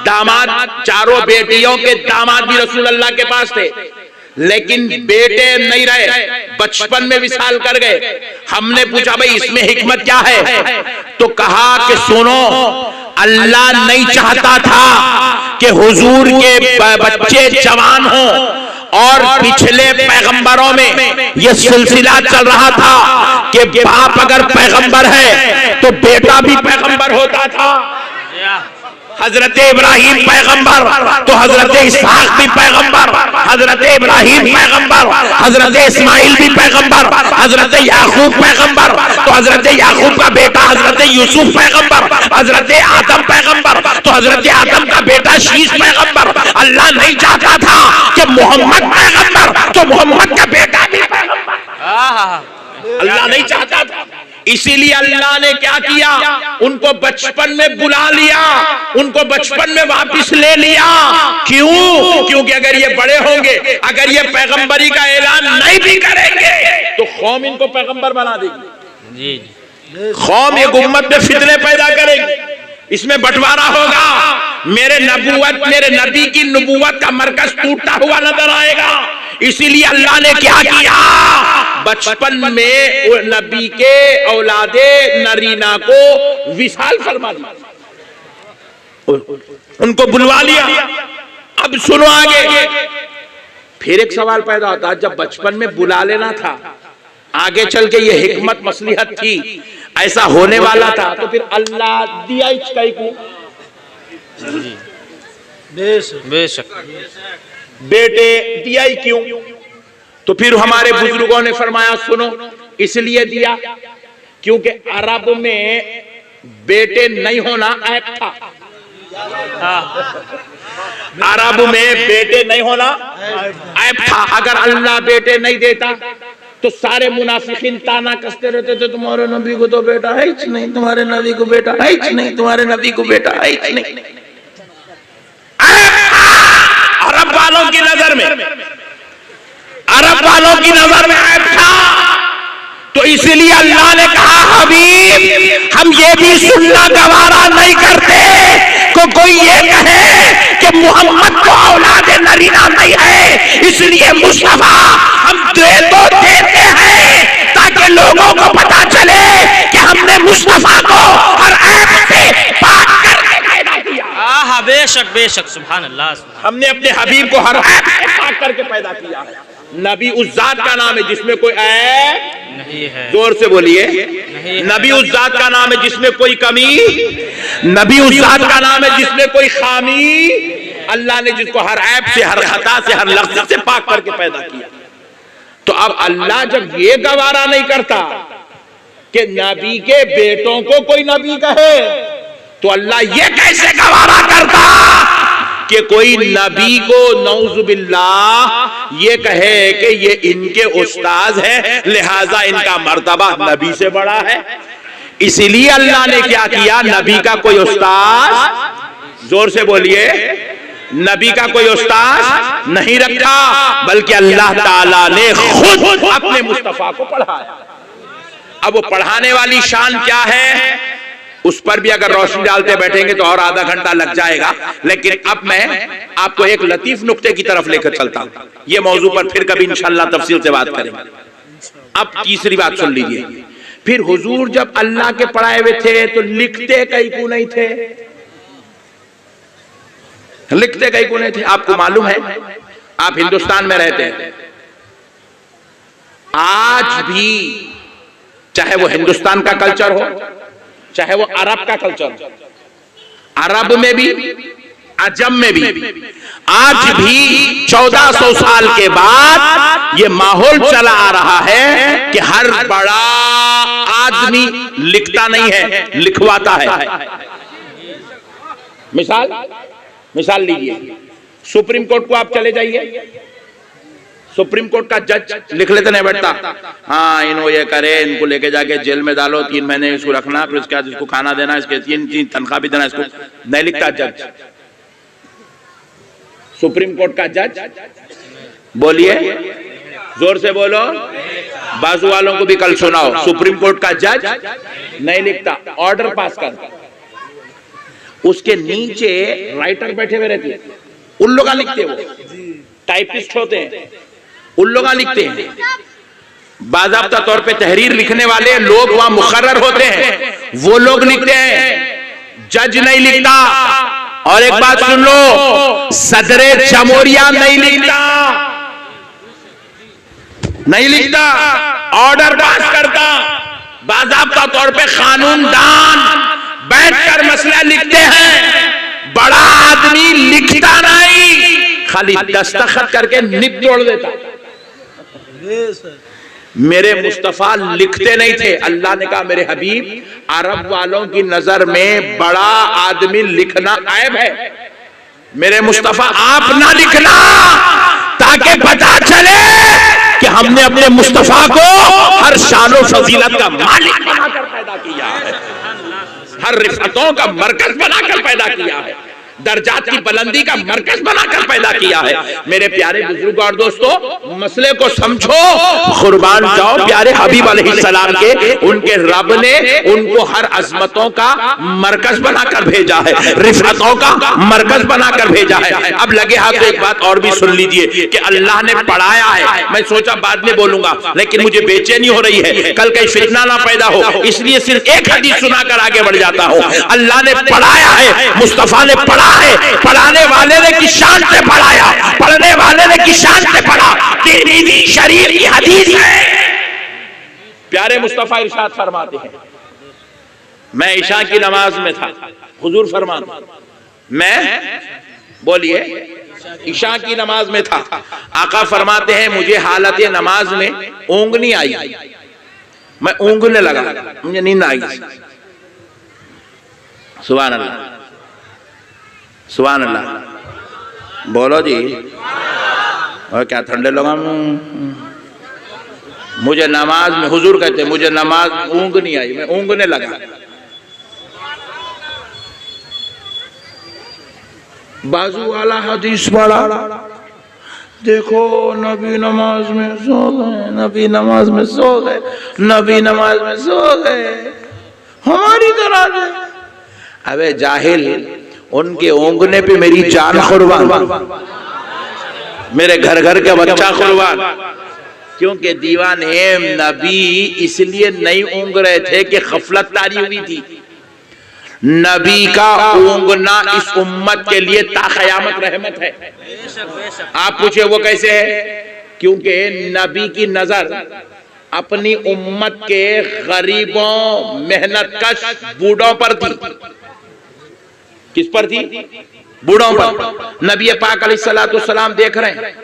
दामाद, चारों बेटियों के दामाद भी रसूल अल्लाह के पास थे, लेकिन बेटे नहीं रहे, बचपन में विसाल कर गए। हमने पूछा भाई इसमें हिकमत क्या है, तो कहा कि सुनो, अल्लाह नहीं चाहता था कि हुजूर के बच्चे जवान हों, और पिछले पैगंबरों में यह सिलसिला चल रहा था कि बाप अगर पैगंबर है तो बेटा भी पैगंबर होता था। हजरत इब्राहिम पैगंबर तो हजरत इसहाक भी पैगंबर, हजरत इब्राहिम पैगंबर, हजरत इस्माइल भी पैगंबर, हजरत याकूब पैगंबर तो हजरत याकूब का बेटा हजरत यूसुफ पैगंबर, हजरत आदम पैगंबर तो हजरत आदम का बेटा शीश पैगंबर। अल्लाह नहीं चाहता था कि मोहम्मद पैगंबर तो मोहम्मद का बेटा भी पैगंबर, अल्लाह नहीं चाहता था। इसीलिए अल्लाह ने क्या किया, उनको बचपन में बुला लिया, उनको बचपन में वापस ले लिया। क्यों? क्योंकि अगर ये बड़े होंगे, अगर ये पैगंबरी का ऐलान नहीं भी करेंगे तो कौम इनको पैगंबर बना देगी। कौम एक उम्मत में फितने पैदा करेगी, इसमें बंटवारा होगा, मेरे नबी की नबूवत का मरकज टूटता हुआ नजर आएगा। इसीलिए अल्लाह ने क्या किया, बचपन में नबी के औलादे नरीना को विशाल फरमा दिया, उनको बुलवा लिया। अब सुनो आगे, फिर एक सवाल पैदा होता है, जब बचपन में बुला लेना था, आगे चल के ये हिकमत मसलिहत थी, ऐसा होने वाला था, तो फिर अल्लाह दिया इसका को बेशक बेटे दिया ही क्यों? तो फिर हमारे बुजुर्गों ने फरमाया सुनो, इसलिए दिया क्योंकि अरब में बेटे नहीं होना ऐब था। अरब में बेटे नहीं होना ऐब था। अगर अल्लाह बेटे नहीं देता तो सारे मुनाफिकीन ताना कसते रहते थे, तुम्हारे नबी को तो बेटा है ही नहीं, तुम्हारे नबी को बेटा है ही नहीं, तुम्हारे नबी को बेटा है ही नहीं। अरब वालों की नजर में, अरब वालों की नजर में ऐब था। तो इसलिए अल्लाह ने कहा हबीब, हम ये भी सुनना गवारा नहीं करते को कोई ये कहे कि मोहम्मद को औलाद नरीना नहीं है। इसलिए मुस्तफा हम दे तो देते हैं ताकि लोगों को पता चले कि हमने मुस्तफा को हर ऐब से पाक करके पैदा किया। बेशक बेशक, सुभान अल्लाह। हमने अपने हबीब को हर ऐब से पाक करके पैदा किया है। नबी उस जात का नाम है जिसमें कोई ऐब नहीं है, जोर से बोलिए, नबी उस जात का नाम है जिसमें कोई कमी, नबी उस जात का नाम है जिसमें कोई खामी। अल्लाह ने जिसको हर ऐब से, हर खता से, हर लफ्ज़ से पाक करके पैदा किया। तो अब अल्लाह जब ये गवारा नहीं करता कि नबी के बेटों को कोई नबी कहे, तो अल्लाह ये कैसे गवारा करता कि कोई नबी को नौजुबिल्लाह ये कहे कि ये इनके उस्ताद हैं, लिहाजा इनका मर्तबा नबी से बड़ा है। इसीलिए अल्लाह ने क्या किया, नबी का कोई उस्ताद, जोर से बोलिए, नबी का कोई उस्ताद नहीं रखा, बल्कि अल्लाह ताला ने खुद अपने मुस्तफा को पढ़ाया। अब वो पढ़ाने वाली शान क्या है, उस पर भी अगर रोशनी डालते बैठेंगे तो और आधा घंटा लग जाएगा। लेकिन अब मैं आपको एक लतीफ नुक्ते की तरफ लेकर चलता हूं। ये मौजू पर फिर कभी इंशाल्लाह तफसील से बात करेंगे। अब तीसरी बात सुन लीजिए। फिर हुजूर जब अल्लाह के पढ़ाए हुए थे तो लिखते कई को नहीं थे, लिखते कई को नहीं थे। आपको मालूम है, आप हिंदुस्तान में रहते हैं, आज भी चाहे वो हिंदुस्तान का कल्चर हो, चाहे वो अरब का कल्चर हो, अरब में भी अजम में भी आज भी 1400 साल के बाद ये माहौल चला आ रहा है कि हर बड़ा आदमी लिखता नहीं है, लिखवाता है। मिसाल लीजिए, सुप्रीम कोर्ट को आप चले जाइए, सुप्रीम कोर्ट का जज लिख लेते नहीं बैठता, हाँ इनको ये करे, इनको लेके जाके जेल में डालो, 3 महीने इसको रखना, फिर उसके बाद इसको खाना देना, इसके 3 तनख्वाह भी देना, इसको नहीं लिखता जज। सुप्रीम कोर्ट का जज, बोलिए, जोर से बोलो, बाजू वालों को भी कल सुनाओ, सुप्रीम कोर्ट का जज नहीं लिखता, ऑर्डर पास करता, उसके नीचे राइटर बैठे हुए रहते हैं, उन लोग लिखते हैं, वो टाइपिस्ट होते हैं, उन लोग लिखते हैं। बाज़ाब्ता तौर पे तहरीर लिखने वाले लोग वहां मुकर्रर होते हैं, वो लोग लिखते हैं, जज नहीं लिखता। और एक बात सुन लो, सदरे जमहूरिया नहीं लिखता, नहीं लिखता, ऑर्डर पास करता। बाज़ाब्ता तौर पे कानूनदान बैठकर मसला लिखते हैं, बड़ा आदमी लिखता नहीं, खाली दस्तखत करके निब तोड़ देता। मेरे मुस्तफा लिखते नहीं थे। अल्लाह ने कहा मेरे हबीब, अरब वालों की नजर में बड़ा आदमी लिखना ऐब है, मेरे मुस्तफा आप ना लिखना, ताकि पता चले कि हमने अपने मुस्तफा को हर शानो फजीलत का मालिक बनाकर पैदा किया है, हर रिफतों का मरकज बनाकर पैदा किया है, दर्जात की बुलंदी का मरकज बनाकर पैदा किया है। मेरे प्यारे बुजुर्ग और दोस्तों, मसले को समझो, कुर्बान जाओ प्यारे हबीब अलैहिस्सलाम के, उनके रब ने उनको हर अजमतों का मरकज बनाकर भेजा है, रिफतों का मरकज बनाकर भेजा है। अब लगे हाथ तो एक बात और भी सुन लीजिए कि अल्लाह ने पढ़ाया है। मैं सोचा बाद में बोलूंगा, लेकिन मुझे बेचैनी हो रही है, कल कहीं फितना ना पैदा हो, इसलिए सिर्फ एक हदीस सुनाकर आगे बढ़ जाता हूं। अल्लाह ने पढ़ाया है, मुस्तफा ने पढ़ा है, पढ़ाने वाले ने किस शान से पढ़ाया, पढ़ने वाले ने किस शान से पढ़ा, तिरमिज़ी शरीफ की हदीस है। प्यारे मुस्तफा इरशाद फरमाते हैं, मैं इशा की नमाज में था, हुजूर फरमाते, मैं बोलिए इशा की नमाज में था, आका फरमाते हैं मुझे हालत नमाज में ऊँगनी आई, मैं ऊँगने लगा, मुझे नींद आई। सुभान अल्लाह, सुभान अल्लाह, बोलो जी। और क्या ठंडे लोग, मुझे नमाज में, हुजूर कहते मुझे नमाज ऊँग नहीं आई, मैं ऊँगने लगा। बाजू वाला हदीस पढ़ा, देखो नबी नमाज में सो गए, नबी नमाज में सो गए, नबी नमाज में सो गए, हमारी तरह। अबे जाहिल, उनके ऊँगने पे मेरी जान कुर्बान, मेरे घर घर का बच्चा कुर्बान। क्योंकि दीवाने नबी इसलिए नहीं ऊँग रहे थे कि गफलत तारी हुई थी। नबी का ऊँगना इस उम्मत के लिए ताक़यामत रहमत है। आप पूछे वो कैसे है? क्योंकि नबी की नजर अपनी उम्मत के गरीबों, मेहनतकश बूढ़ों पर थी। किस पर थी? बूढ़ों पर। नबी पाक अलैहिस्सलाम देख रहे हैं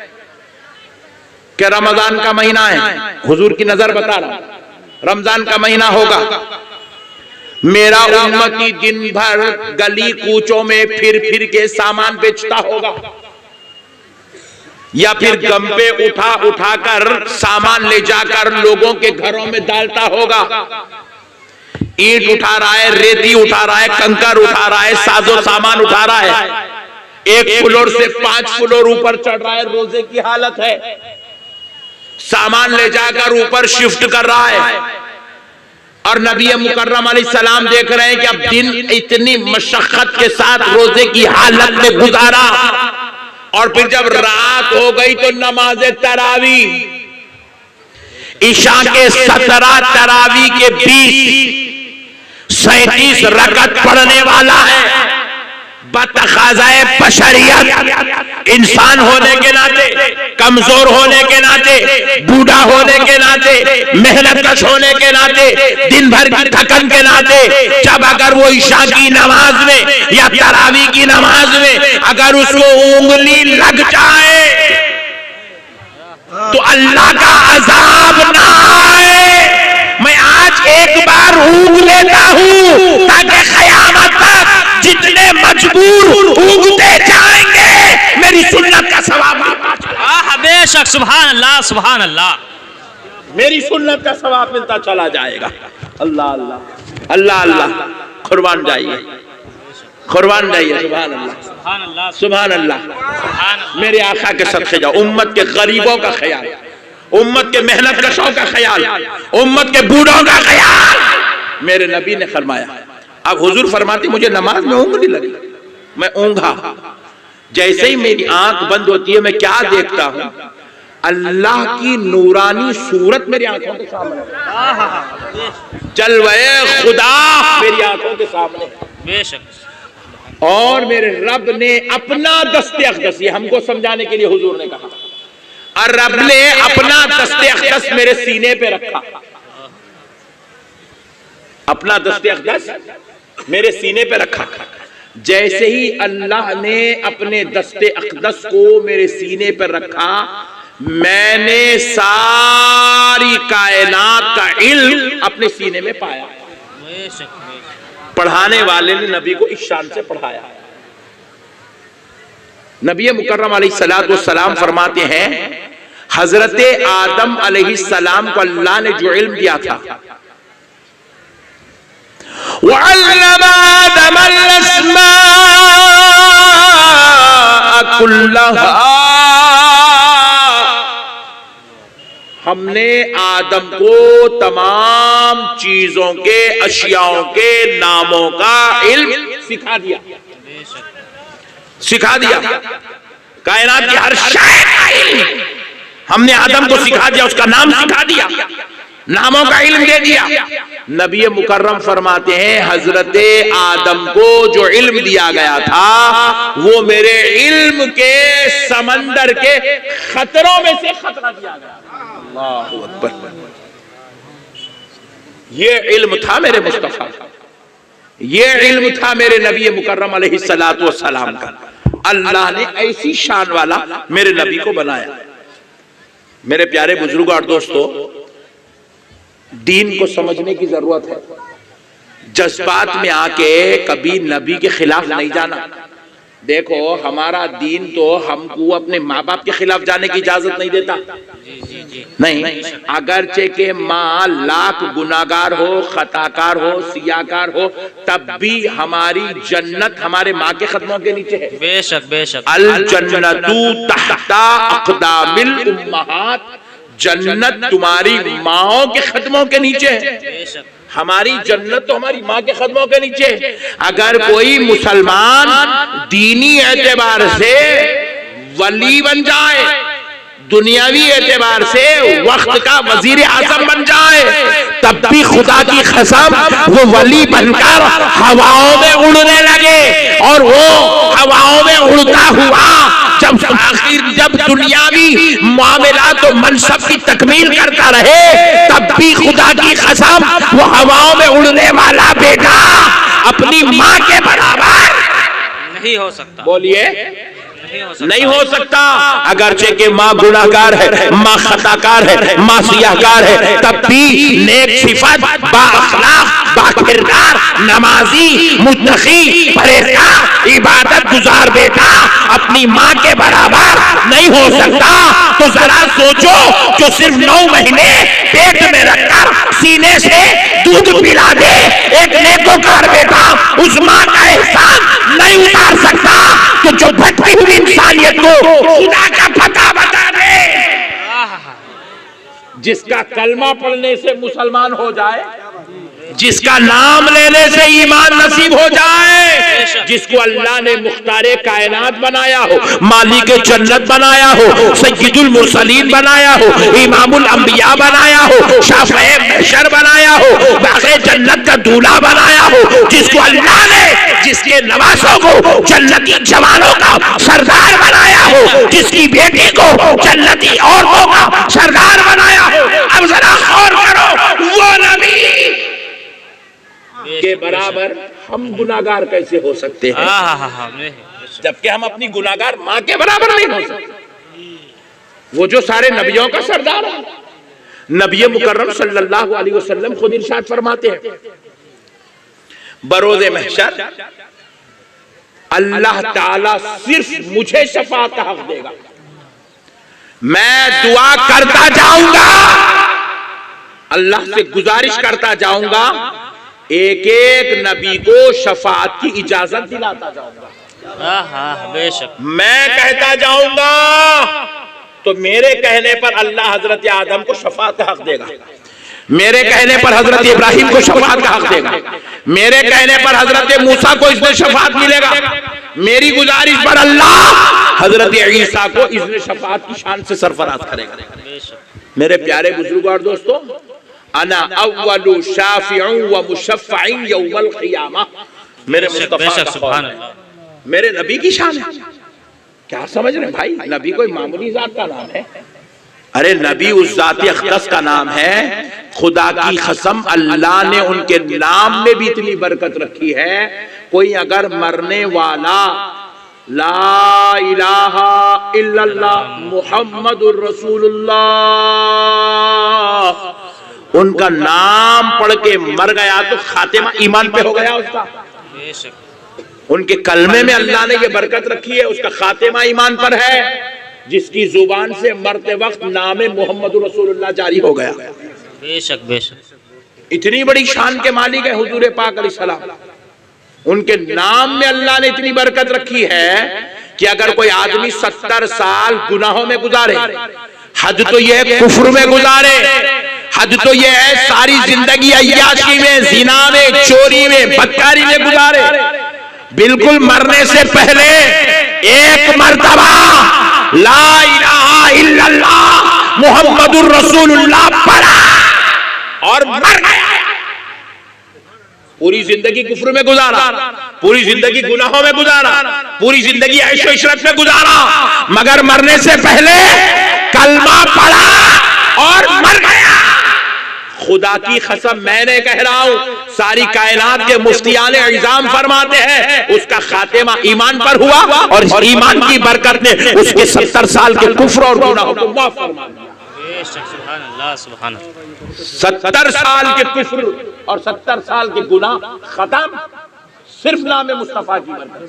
कि रमजान का महीना है, हुजूर की नजर बता रहा, रमजान का महीना होगा, मेरा उम्मती दिन भर गली कूचों में फिर फिर के सामान बेचता होगा, या फिर गंपे उठा उठाकर सामान ले जाकर लोगों के घरों में डालता होगा। ईंट उठा रहा है, रेती उठा रहा है, कंकर उठा रहा है, साजो सामान उठा रहा है, एक फ्लोर से 5 फ्लोर ऊपर चढ़ रहा है, रोजे की हालत है, सामान ले जाकर ऊपर शिफ्ट कर रहा है। और नबी मुकर्रम अलैहिस्सलाम देख रहे हैं कि अब दिन इतनी मशक्कत के साथ रोजे की हालत में गुजारा, और फिर जब रात हो गई तो नमाज तरावी, ईशा के 17 तरावी के 37 रकत पढ़ने वाला है। बतखाज़ाए बशरियत, इंसान होने के नाते, कमजोर होने के नाते, बूढ़ा होने के नाते, मेहनतकश होने के नाते, दिन भर की थकन के नाते, जब अगर वो ईशा की नमाज में या तरावी की नमाज में अगर उसको उंगली लग जाए तो अल्लाह का अजाब ना आए। मैं आज एक बार ऊँग लेता हूँ ताकि क़यामत तक जितने मजबूर ऊँगते जाएंगे मेरी सुन्नत का सवाब मिलता चला। बेशक, सुभान अल्लाह, सुभान अल्लाह, मेरी सुन्नत का सवाब मिलता चला जाएगा। अल्लाह अल्लाह अल्लाह अल्लाह, कुर्बान जाइए, कुर्बान जाइए। सुभान अल्लाह, सुभान अल्लाह, सुभान अल्लाह। सुभान अल्लाह। मेरे आका के सदक़े जाओ, उम्मत के गरीबों का ख्याल, उम्मत के मेहनत कशों का ख्याल, उम्मत के बूढ़ों का ख्याल मेरे नबी ने फरमाया। अब हुजूर फरमाती मुझे नमाज में ऊँघ नहीं लगी, मैं ऊँघा, जैसे ही मेरी आंख बंद होती है मैं क्या देखता हूं, अल्लाह की नूरानी सूरत मेरी आंखों के सामने, जलवे खुदा मेरी आंखों के सामने। बेशक। और मेरे रब ने अपना दस्ते अक़दस, ये हमको समझाने के लिए हुजूर ने कहा, और रब ने अपना दस्ते अक़दस मेरे सीने पे रखा, अपना दस्ते अक़दस मेरे सीने पे रखा। जैसे ही अल्लाह ने अपने दस्ते अक़दस को मेरे सीने पर रखा, मैंने सारी कायनात का इल्म अपने सीने में पाया। पढ़ाने वाले ने नबी को इस शान से पढ़ाया। नबी मुकर्रम अलैहिस्सलाम फरमाते हैं, हजरत आदम अलैहिस्सलाम को अल्लाह ने जो इल्म दिया था, वअल्लम आदम अल-अस्मा कुल्लहा, हमने आदम को तमाम चीजों के, अशियाओं के नामों का इल्म सिखा दिया, सिखा दिया। कायनात की हर शय का इल्म हमने आदम को सिखा दिया, उसका नाम सिखा दिया, नामों का इल्म दे दिया। नबी मुकर्रम फरमाते हैं, हजरत आदम को जो इल्म दिया गया था वो मेरे इल्म के समंदर के खतरों में से खतरा दिया गया। अल्लाहु अकबर। ये इल्म था मेरे मुस्तफा, ये इल्म था मेरे नबी मुकर्रम अलैहिस्सलातु वस्सलाम का। अल्लाह ने ऐसी शान वाला मेरे नबी को बनाया। मेरे प्यारे बुजुर्ग और दोस्तों, दीन को समझने की जरूरत है। जज्बात में आके कभी नबी के खिलाफ नहीं जाना। देखो, हमारा दीन तो हमको अपने माँ बाप के खिलाफ जाने की इजाजत नहीं देता। नहीं, अगरचे के माँ लाख गुनाहगार हो, खताकार हो, सियाकार हो, तब भी हमारी जन्नत हमारे माँ के कदमों के नीचे है। बेशक बेशक। अल जन्नतु तहता अक़दामिल उम्महात, जन्नत तुम्हारी माओ के कदमों के नीचे है। हमारी जन्नत तो हमारी माँ के कदमों के नीचे है। अगर कोई मुसलमान दीनी एतबार से वली बन जाए, दुनियावी एतबार से वक्त का वजीर आजम बन जाए, तब भी खुदा की कसम वो वली बनकर हवाओं में उड़ने लगे, और वो हवाओं में उड़ता हुआ जब दुनियावी मामलात और मनसब की तकमील करता रहे, तब भी खुदा की कसम वो हवाओं में उड़ने वाला बेटा अपनी माँ के बराबर नहीं हो सकता। बोलिए, नहीं हो सकता। अगरचे के माँ गुनाहगार है, माँ खताकार है, माँ सियाहकार है, तब भी नेक सिफत, बाअखलाक, बाकिरदार, नमाजी, मुत्तकी, परहेजगार, इबादत गुजार बेटा अपनी माँ के बराबर नहीं हो सकता। तो जरा सोचो, जो सिर्फ 9 महीने पेट में रखकर सीने से दूध पिला दे एक नेकोकार बेटा, उस माँ का एहसान नहीं उतार सकता। तो जो भटकी हुई इंसानियत को खुदा का पता बता दे, जिसका कलमा पढ़ने से मुसलमान हो जाए, जिसका नाम लेने से ईमान नसीब हो जाए, जिसको अल्लाह ने मुख्तारे कायनात बनाया हो, मालिक जन्नत बनाया हो, सय्यदुल मुरसलीन बनाया हो, इमामुल अंबिया बनाया हो, शाफ़िए महशर बनाया हो, बाग़े जन्नत का दूल्हा बनाया हो, जिसको अल्लाह ने जिसके नवासों को जन्नती जवानों का सरदार बनाया हो, जिसकी बेटी को जन्नती औरतों का सरदार बनाया हो। अब जरा गौर करो, वो नबी के बराबर हम गुनाहगार कैसे हो सकते हैं, जबकि हम अपनी गुनाहगार माँ के बराबर नहीं हो सकते। वो जो सारे नबियों का सरदार है, नबी मुकर्रम सल्लल्लाहु अलैहि वसल्लम खुद इरशाद फरमाते हैं, बरोज़े महशर अल्लाह ताला सिर्फ मुझे शफाअत का हक देगा। मैं दुआ करता जाऊंगा, अल्लाह से गुजारिश करता जाऊंगा, एक एक नबी को शफाअत की इजाजत दिलाता जाऊंगा। बेशक। मैं कहता जाऊंगा, तो मेरे कहने पर अल्लाह हजरत आदम को शफाअत का हक देगा, मेरे कहने पर हजरत इब्राहिम को शफाअत का हक देगा, मेरे कहने पर हजरत मूसा को इसमें शफाअत मिलेगा, मेरी गुजारिश पर अल्लाह हजरत ईसा को इसमें शफाअत की शान से सरफराज करेगा। मेरे प्यारे बुजुर्ग और दोस्तों, अना अव्वलु शाफिउन व मुशफ़्फ़िन यौमल क़ियामा, मेरे मुस्तफ़ा का कौल है, मेरे नबी की शान है। क्या समझ रहे भाई, नबी कोई मामूली जात का नाम है? अरे नबी उस जाती अक़दस का नाम है। खुदा की कसम अल्लाह ने उनके नाम में भी इतनी बरकत रखी है। कोई अगर मरने वाला ला इलाहा इल्लल्लाह मुहम्मदुर रसूलुल्लाह उनका नाम पढ़ के मर गया तो खातिमा ईमान पे हो गया उसका। उनके कलमे में अल्लाह ने ये बरकत रखी है, उसका खातिमा ईमान पर है। जिसकी जुबान से मरते वक्त नामे मोहम्मद रसूलुल्लाह जारी हो गया। बेशक बेशक इतनी बड़ी शान के मालिक है हुजूर पाक अलैहिस्सलाम। उनके नाम में अल्लाह ने इतनी बरकत रखी है कि अगर कोई आदमी 70 साल गुनाहों में गुजारे, हद तो यह है कुफ्र में गुजारे, हद तो यह है सारी जिंदगी अय्याशी में, जिना में, चोरी में, बदकारी में गुजारे, बिल्कुल मरने से पहले एक मर्तबा ला इलाहा इल्लल्लाह मुहम्मदुर रसूलुल्लाह पढ़ा और मर गया। पूरी जिंदगी कुफ्र में गुजारा, पूरी जिंदगी गुनाहों में गुजारा, पूरी जिंदगी ऐशो इशरत में गुजारा, मगर मरने से पहले कलमा पढ़ा और मर गया। खुदा की कसम मैंने कह रहा हूं, सारी कायनात के मुफ्तियाने इल्जाम फरमाते हैं उसका खातिमा ईमान पर हुआ और ईमान की बरकत ने उसके 70 साल के कुफ्र और गुनाहों को माफ फरमा दिया। 70 साल के कुफ्र और 70 साल के गुनाह खत्म, सिर्फ नाम मुस्तफा की बरकत।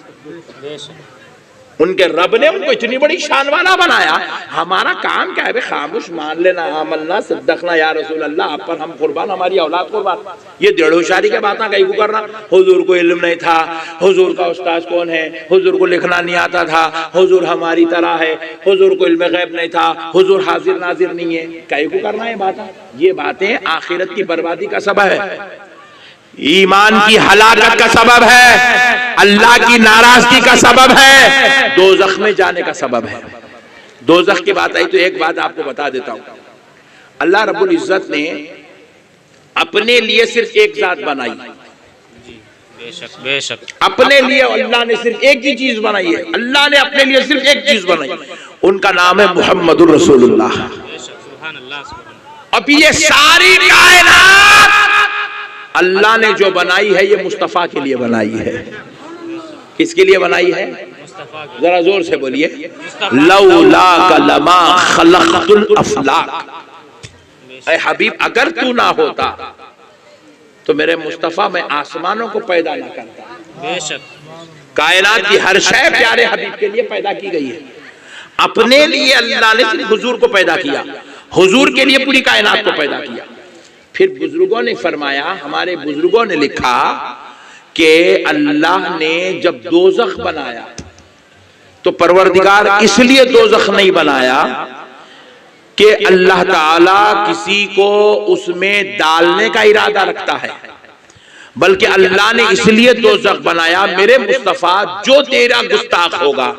उनके रब ने उनको इतनी बड़ी शान वाला बनाया। हमारा काम क्या है? खामोश मान लेना, आमन्ना सद्दकना या रसूल अल्लाह, आप पर हम कुर्बान, हमारी औलाद कुर्बान। ये डेढ़ोशारी के बातें कहीं को करना। हुजूर को इल्म नहीं था, हुजूर का उस्ताद कौन है, हुजूर को लिखना नहीं आता था, हुजूर हमारी तरह है, हुजूर को इल्म गैब नहीं था, हुजूर हाजिर नाजिर नहीं है, कहीं को करना है बातें? ये बातें आखिरत की बर्बादी का सबब है, ईमान की हलाकत का सबब है, अल्लाह की नाराजगी का सबब है, दोज़ख में जाने का सबब है। दोज़ख की बात आई तो एक बात आपको बता देता हूं। अल्लाह रब्बुल इज्जत ने अपने लिए सिर्फ एक जात बनाई, बेशक बेशक अपने लिए अल्लाह ने सिर्फ एक ही चीज बनाई है। अल्लाह ने अपने लिए सिर्फ एक चीज बनाई, उनका नाम है मुहम्मदुर रसूलुल्लाह। अब ये सारी कायनात अल्लाह ने जो बनाई है ये मुस्तफा के लिए बनाई है। किसके लिए बनाई है? जरा जोर से बोलिए, लौला कलमा खलक़तुल अफलाक। ऐ हबीब अगर तू ना होता तो मेरे मुस्तफा मैं आसमानों को पैदा ना करता। बेशक कायनात की हर शय प्यारे हबीब के लिए पैदा की गई है। अपने लिए अल्लाह ने सिर्फ हुजूर को पैदा किया, हुजूर के लिए पूरी कायनात को पैदा किया। फिर बुजुर्गों ने फरमाया, हमारे बुजुर्गों ने लिखा कि अल्लाह ने जब दोज़ख बनाया तो परवरदिगार इसलिए दोज़ख नहीं बनाया कि अल्लाह ताला किसी को उसमें डालने का इरादा रखता है, बल्कि अल्लाह ने इसलिए दोज़ख बनाया, मेरे मुस्तफा जो तेरा गुस्ताख होगा,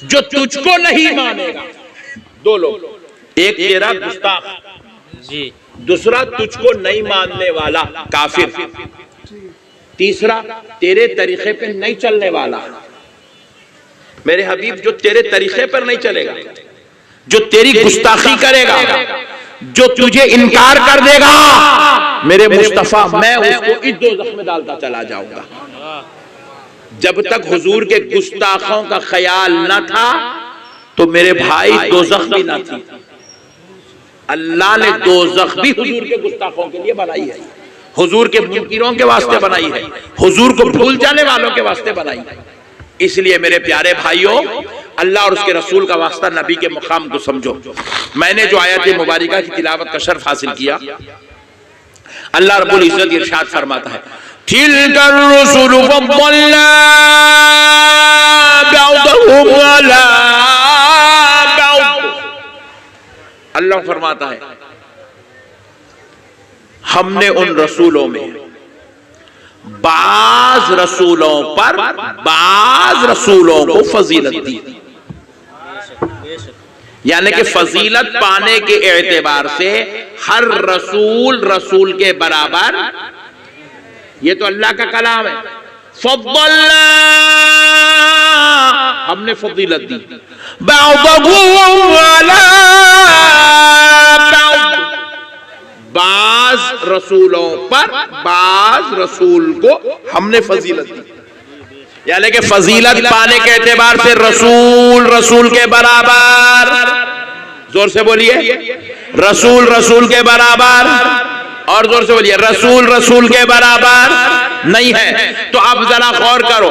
जो तुझको नहीं मानेगा, दो लोग, एक तेरा गुस्ताख जी, दूसरा तुझको नहीं मानने वाला काफिर, तीसरा तेरे तरीके पे नहीं चलने वाला। मेरे हबीब जो तेरे तरीके पर नहीं चलेगा, जो तेरी गुस्ताखी करेगा, जो तुझे इनकार कर देगा, मेरे मुस्तफा मैं उसको इस दोज़ख में डालता चला जाऊंगा। जब तक हुजूर के गुस्ताखों का ख्याल न था तो मेरे भाई दोज़ख भी ना थी। अल्लाह ने दोज़ख भी हुजूर के गुस्ताखों के लिए बनाई है, हुजूर के मुनकिरों के वास्ते बनाई है, हुजूर को भूल जाने वालों के वास्ते बनाई है। इसलिए मेरे प्यारे भाइयों, अल्लाह और उसके रसूल का वास्ता, नबी के मुकाम को समझो। मैंने जो आयत मुबारका की तिलावत का शर्फ हासिल किया, अल्लाह रब्बुल इज्जत इरशाद फरमाता है, तिलकर रुसुलु फद्दलना बअदहुम अला अल्लाह फरमाता है हमने उन रसूलों में बाज रसूलों पर बाज रसूलों को फजीलत दी, यानी कि फजीलत पाने के एतबार से हर रसूल रसूल के बराबर, ये तो अल्लाह का कलाम है। फद्दलना, हमने फजीलत दी, बअदहु अला बअद, बाज रसूलों पर बाज रसूल को हमने फजीलत दी, यानी कि फजीलत पाने के एतबार से रसूल रसूल के बराबर, जोर से बोलिए, रसूल रसूल के बराबर, और जोर से बोलिए, रसूल रसूल के बराबर नहीं है। तो अब जरा गौर करो,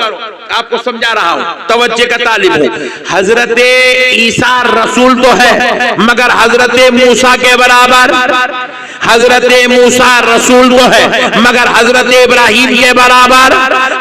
आपको समझा रहा हूं, तवज्जो का तालिब हूं। हजरत ईसा रसूल तो है मगर हजरत मूसा के बराबर, हजरत मूसा रसूल तो है मगर हजरत इब्राहिम के बराबर,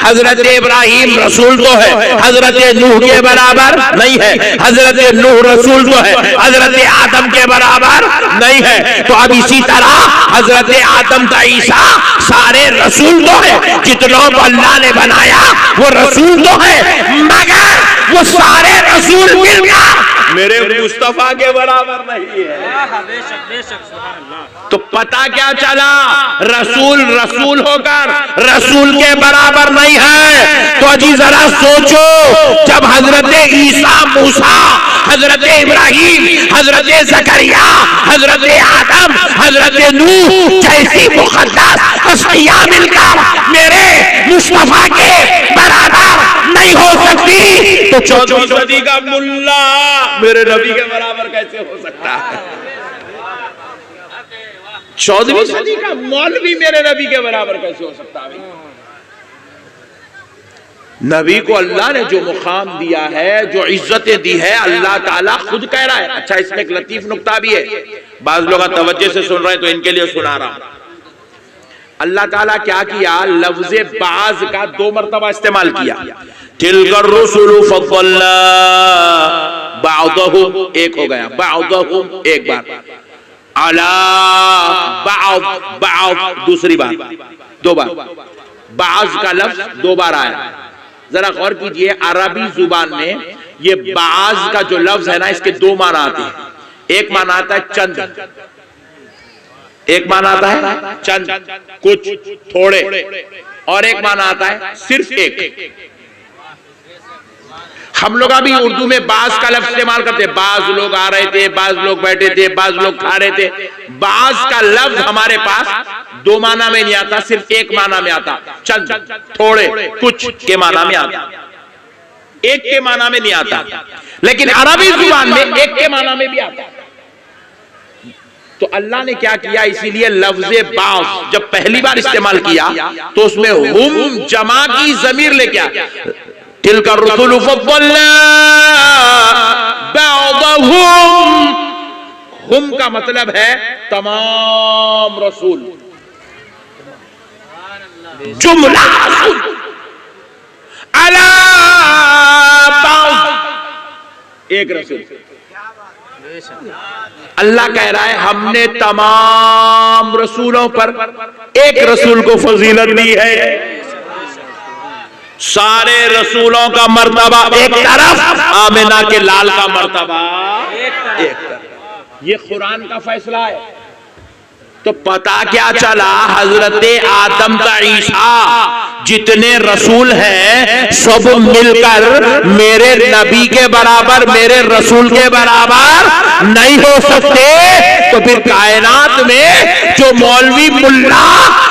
हजरत इब्राहिम रसूल तो है हजरत नूह के बराबर नहीं है, हजरत नूह रसूल तो है हजरत आदम के बराबर नहीं है। तो अब इसी तरह हजरत आदम का ईसा सारे रसूल तो है, जितनों को अल्लाह ने बनाया वो रसूल तो है मगर वो सारे रसूल मिलकर मेरे मुस्तफा के बराबर नहीं है। तो पता क्या चला, रसूल रसूल होकर रसूल के बराबर नहीं है। तो अजी जरा सोचो, जब हजरत ईसा मूसा हजरत इब्राहिम हजरत जकरिया हजरत आदम हजरत नूह जैसी मुकद्दस हस्तियां मिलकर मेरे मुस्तफा के बराबर नहीं हो सकती, तो 14वीं सदी का मुल्ला मेरे नबी के बराबर कैसे हो सकता है? 14वीं सदी का मौलवी मेरे नबी के बराबर कैसे हो सकता है? नबी को अल्लाह ने जो मुकाम दिया है, जो इज्जतें दी है, अल्लाह ताला खुद कह रहा है। अच्छा, इसमें एक लतीफ नुक्ता भी है, बाज लोग तवज्जो से सुन रहे हैं तो इनके लिए सुना रहा हूं। अल्लाह ताला क्या किया, लफ्ज़े बाज का 2 मरतबा इस्तेमाल किया। तिलकर रुसुलु फद्दलना बाअदहुम, एक हो गया, बाअदहुम एक बार, अला बाअद बाअद दूसरी बार, 2 बार, बाज का लफ्ज 2 बार आया। जरा गौर कीजिए, अरबी जुबान में ये बाज का जो लफ्ज है ना, इसके 2 माना आते हैं। एक माना आता है चंद, एक माना आता है चंद, कुछ, थोड़े, और एक माना आता है सिर्फ एक। हम लोग अभी उर्दू में बाज का लफ्ज इस्तेमाल करते, बाज लोग आ रहे थे, बाज लोग बैठे थे, बाज लोग खा रहे थे। बाज का लफ्ज हमारे पास 2 माना में नहीं आता, सिर्फ एक माना में आता, चंद, थोड़े, कुछ के माना में आता, एक के माना में नहीं आता। लेकिन अरबी जुबान में एक के माना में भी आता। तो अल्लाह ने क्या किया, इसीलिए लफ्ज़े बाज जब पहली बार इस्तेमाल किया तो उसमें हुम जमा की ज़मीर लेके आया। तिलका रुसुलु फद्दलना बअदहुम, हुम का मतलब है तमाम रसूल, जुमला रसूल, अला बअद एक रसूल। अल्लाह कह रहा है हमने तमाम रसूलों पर एक रसूल को फजीलत दी है। सारे रसूलों का मर्तबा एक तरफ, आमिना के लाल का मर्तबा एक तरफ। ये कुरान का फैसला है। तो पता क्या चला, हजरत आदम का ईसा जितने रसूल हैं सब मिलकर मेरे नबी के बराबर, मेरे रसूल के बराबर नहीं हो सकते। तो फिर कायनात में जो मौलवी मुल्ला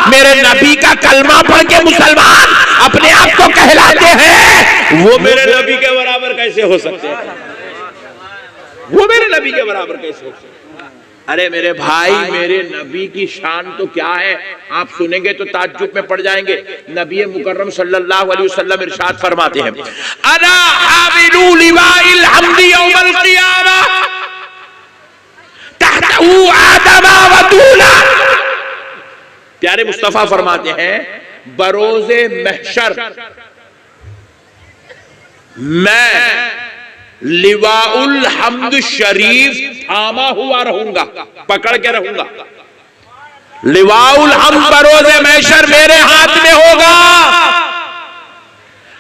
मेरे नबी का कलमा पढ़ के मुसलमान अपने आप को कहलाते हैं, वो मेरे नबी के बराबर कैसे हो सकते हैं? वो मेरे नबी के बराबर कैसे हो सकते? अरे मेरे भाई, मेरे नबी की शान तो क्या है, आप सुनेंगे तो ताज्जुब में पड़ जाएंगे। नबी मुकर्रम सल्लल्लाहु अलैहि वसल्लम इरशाद फरमाते हैं, अना हामिलु लिवाइल हम्दी यौमल क़ियामा तहतहु आदम व दूला। प्यारे मुस्तफा फरमाते हैं, बरोज़े महशर मैं लिवाउल हम्द शरीफ थामा हुआ रहूंगा, पकड़ के रहूंगा। लिवाउल हम्द बरोज़े महशर मेरे हाथ में होगा।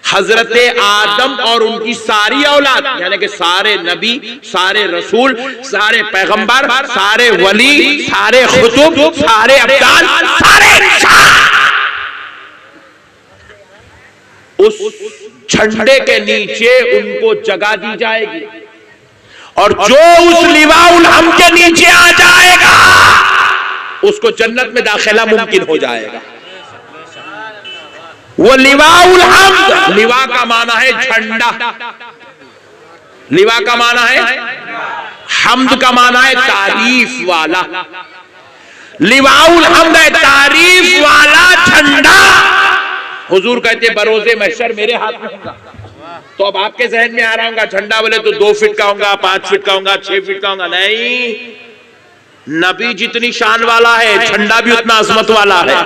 हजरत आदम और उनकी सारी औलाद, यानी कि सारे नबी, सारे रसूल, सारे पैगंबर, सारे वली, सारे खुतुब, सारे अब्दाल, सारे इंसान उस झंडे के नीचे उनको जगह दी जाएगी। और जो उस लिवाउल हम्द के नीचे आ जाएगा उसको जन्नत में दाखिला मुमकिन हो जाएगा। वो लिवाउल हम्द, लिवा का माना है झंडा, लिवा का माना है, हम्द का माना है तारीफ वाला। लिवाउल हम्द है तारीफ वाला झंडा। हुजूर कहते बरोज़े महशर मेरे हाथ में होगा। तो अब आपके जहन में आ रहा होगा झंडा बोले तो 2 फीट का होगा, 5 फीट का होगा, 6 फीट का होगा। नहीं, नबी जितनी शान वाला है झंडा भी उतना अजमत वाला है।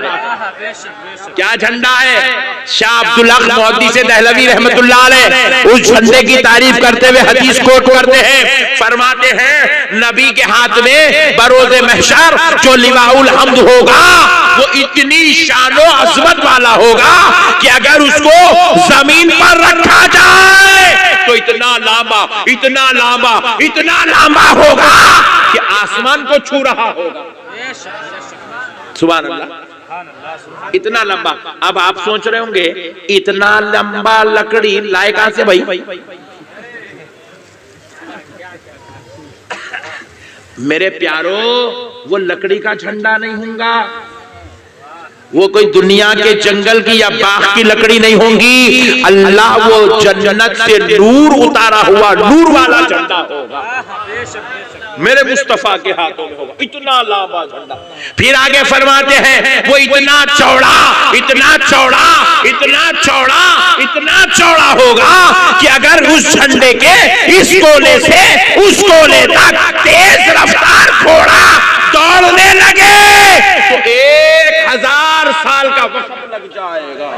क्या झंडा है? शाह अब्दुल हक मुहद्दिस दहलवी रहमतुल्लाह अलैह उस झंडे की तारीफ करते हुए हदीस कोट करते हैं, फरमाते हैं नबी के हाथ में बरोज़े महशर जो लिवाउल हम्द होगा वो इतनी शानो अजमत वाला होगा कि अगर उसको जमीन पर रखा जाए तो इतना लांबा, इतना लांबा, इतना लांबा होगा कि आसमान को छू रहा होगा। सुभान अल्लाह, इतना लंबा। अब आप सोच रहे होंगे इतना लंबा लकड़ी लाए कहां से भाई? मेरे प्यारो, वो लकड़ी का झंडा नहीं होगा, वो कोई दुनिया के जंगल की या बाग की लकड़ी नहीं होगी। अल्लाह वो जन्नत से नूर उतारा हुआ नूर वाला झंडा होगा, मेरे मुस्तफा के हाथों में होगा। इतना लंबा झंडा। फिर आगे फरमाते हैं वो इतना चौड़ा, इतना चौड़ा, इतना चौड़ा, इतना चौड़ा होगा कि अगर उस झंडे के इस कोने से उस कोने तक तेज रफ्तार घोड़ा दौड़ने लगे तो 1000 साल का वक्त लग जाएगा।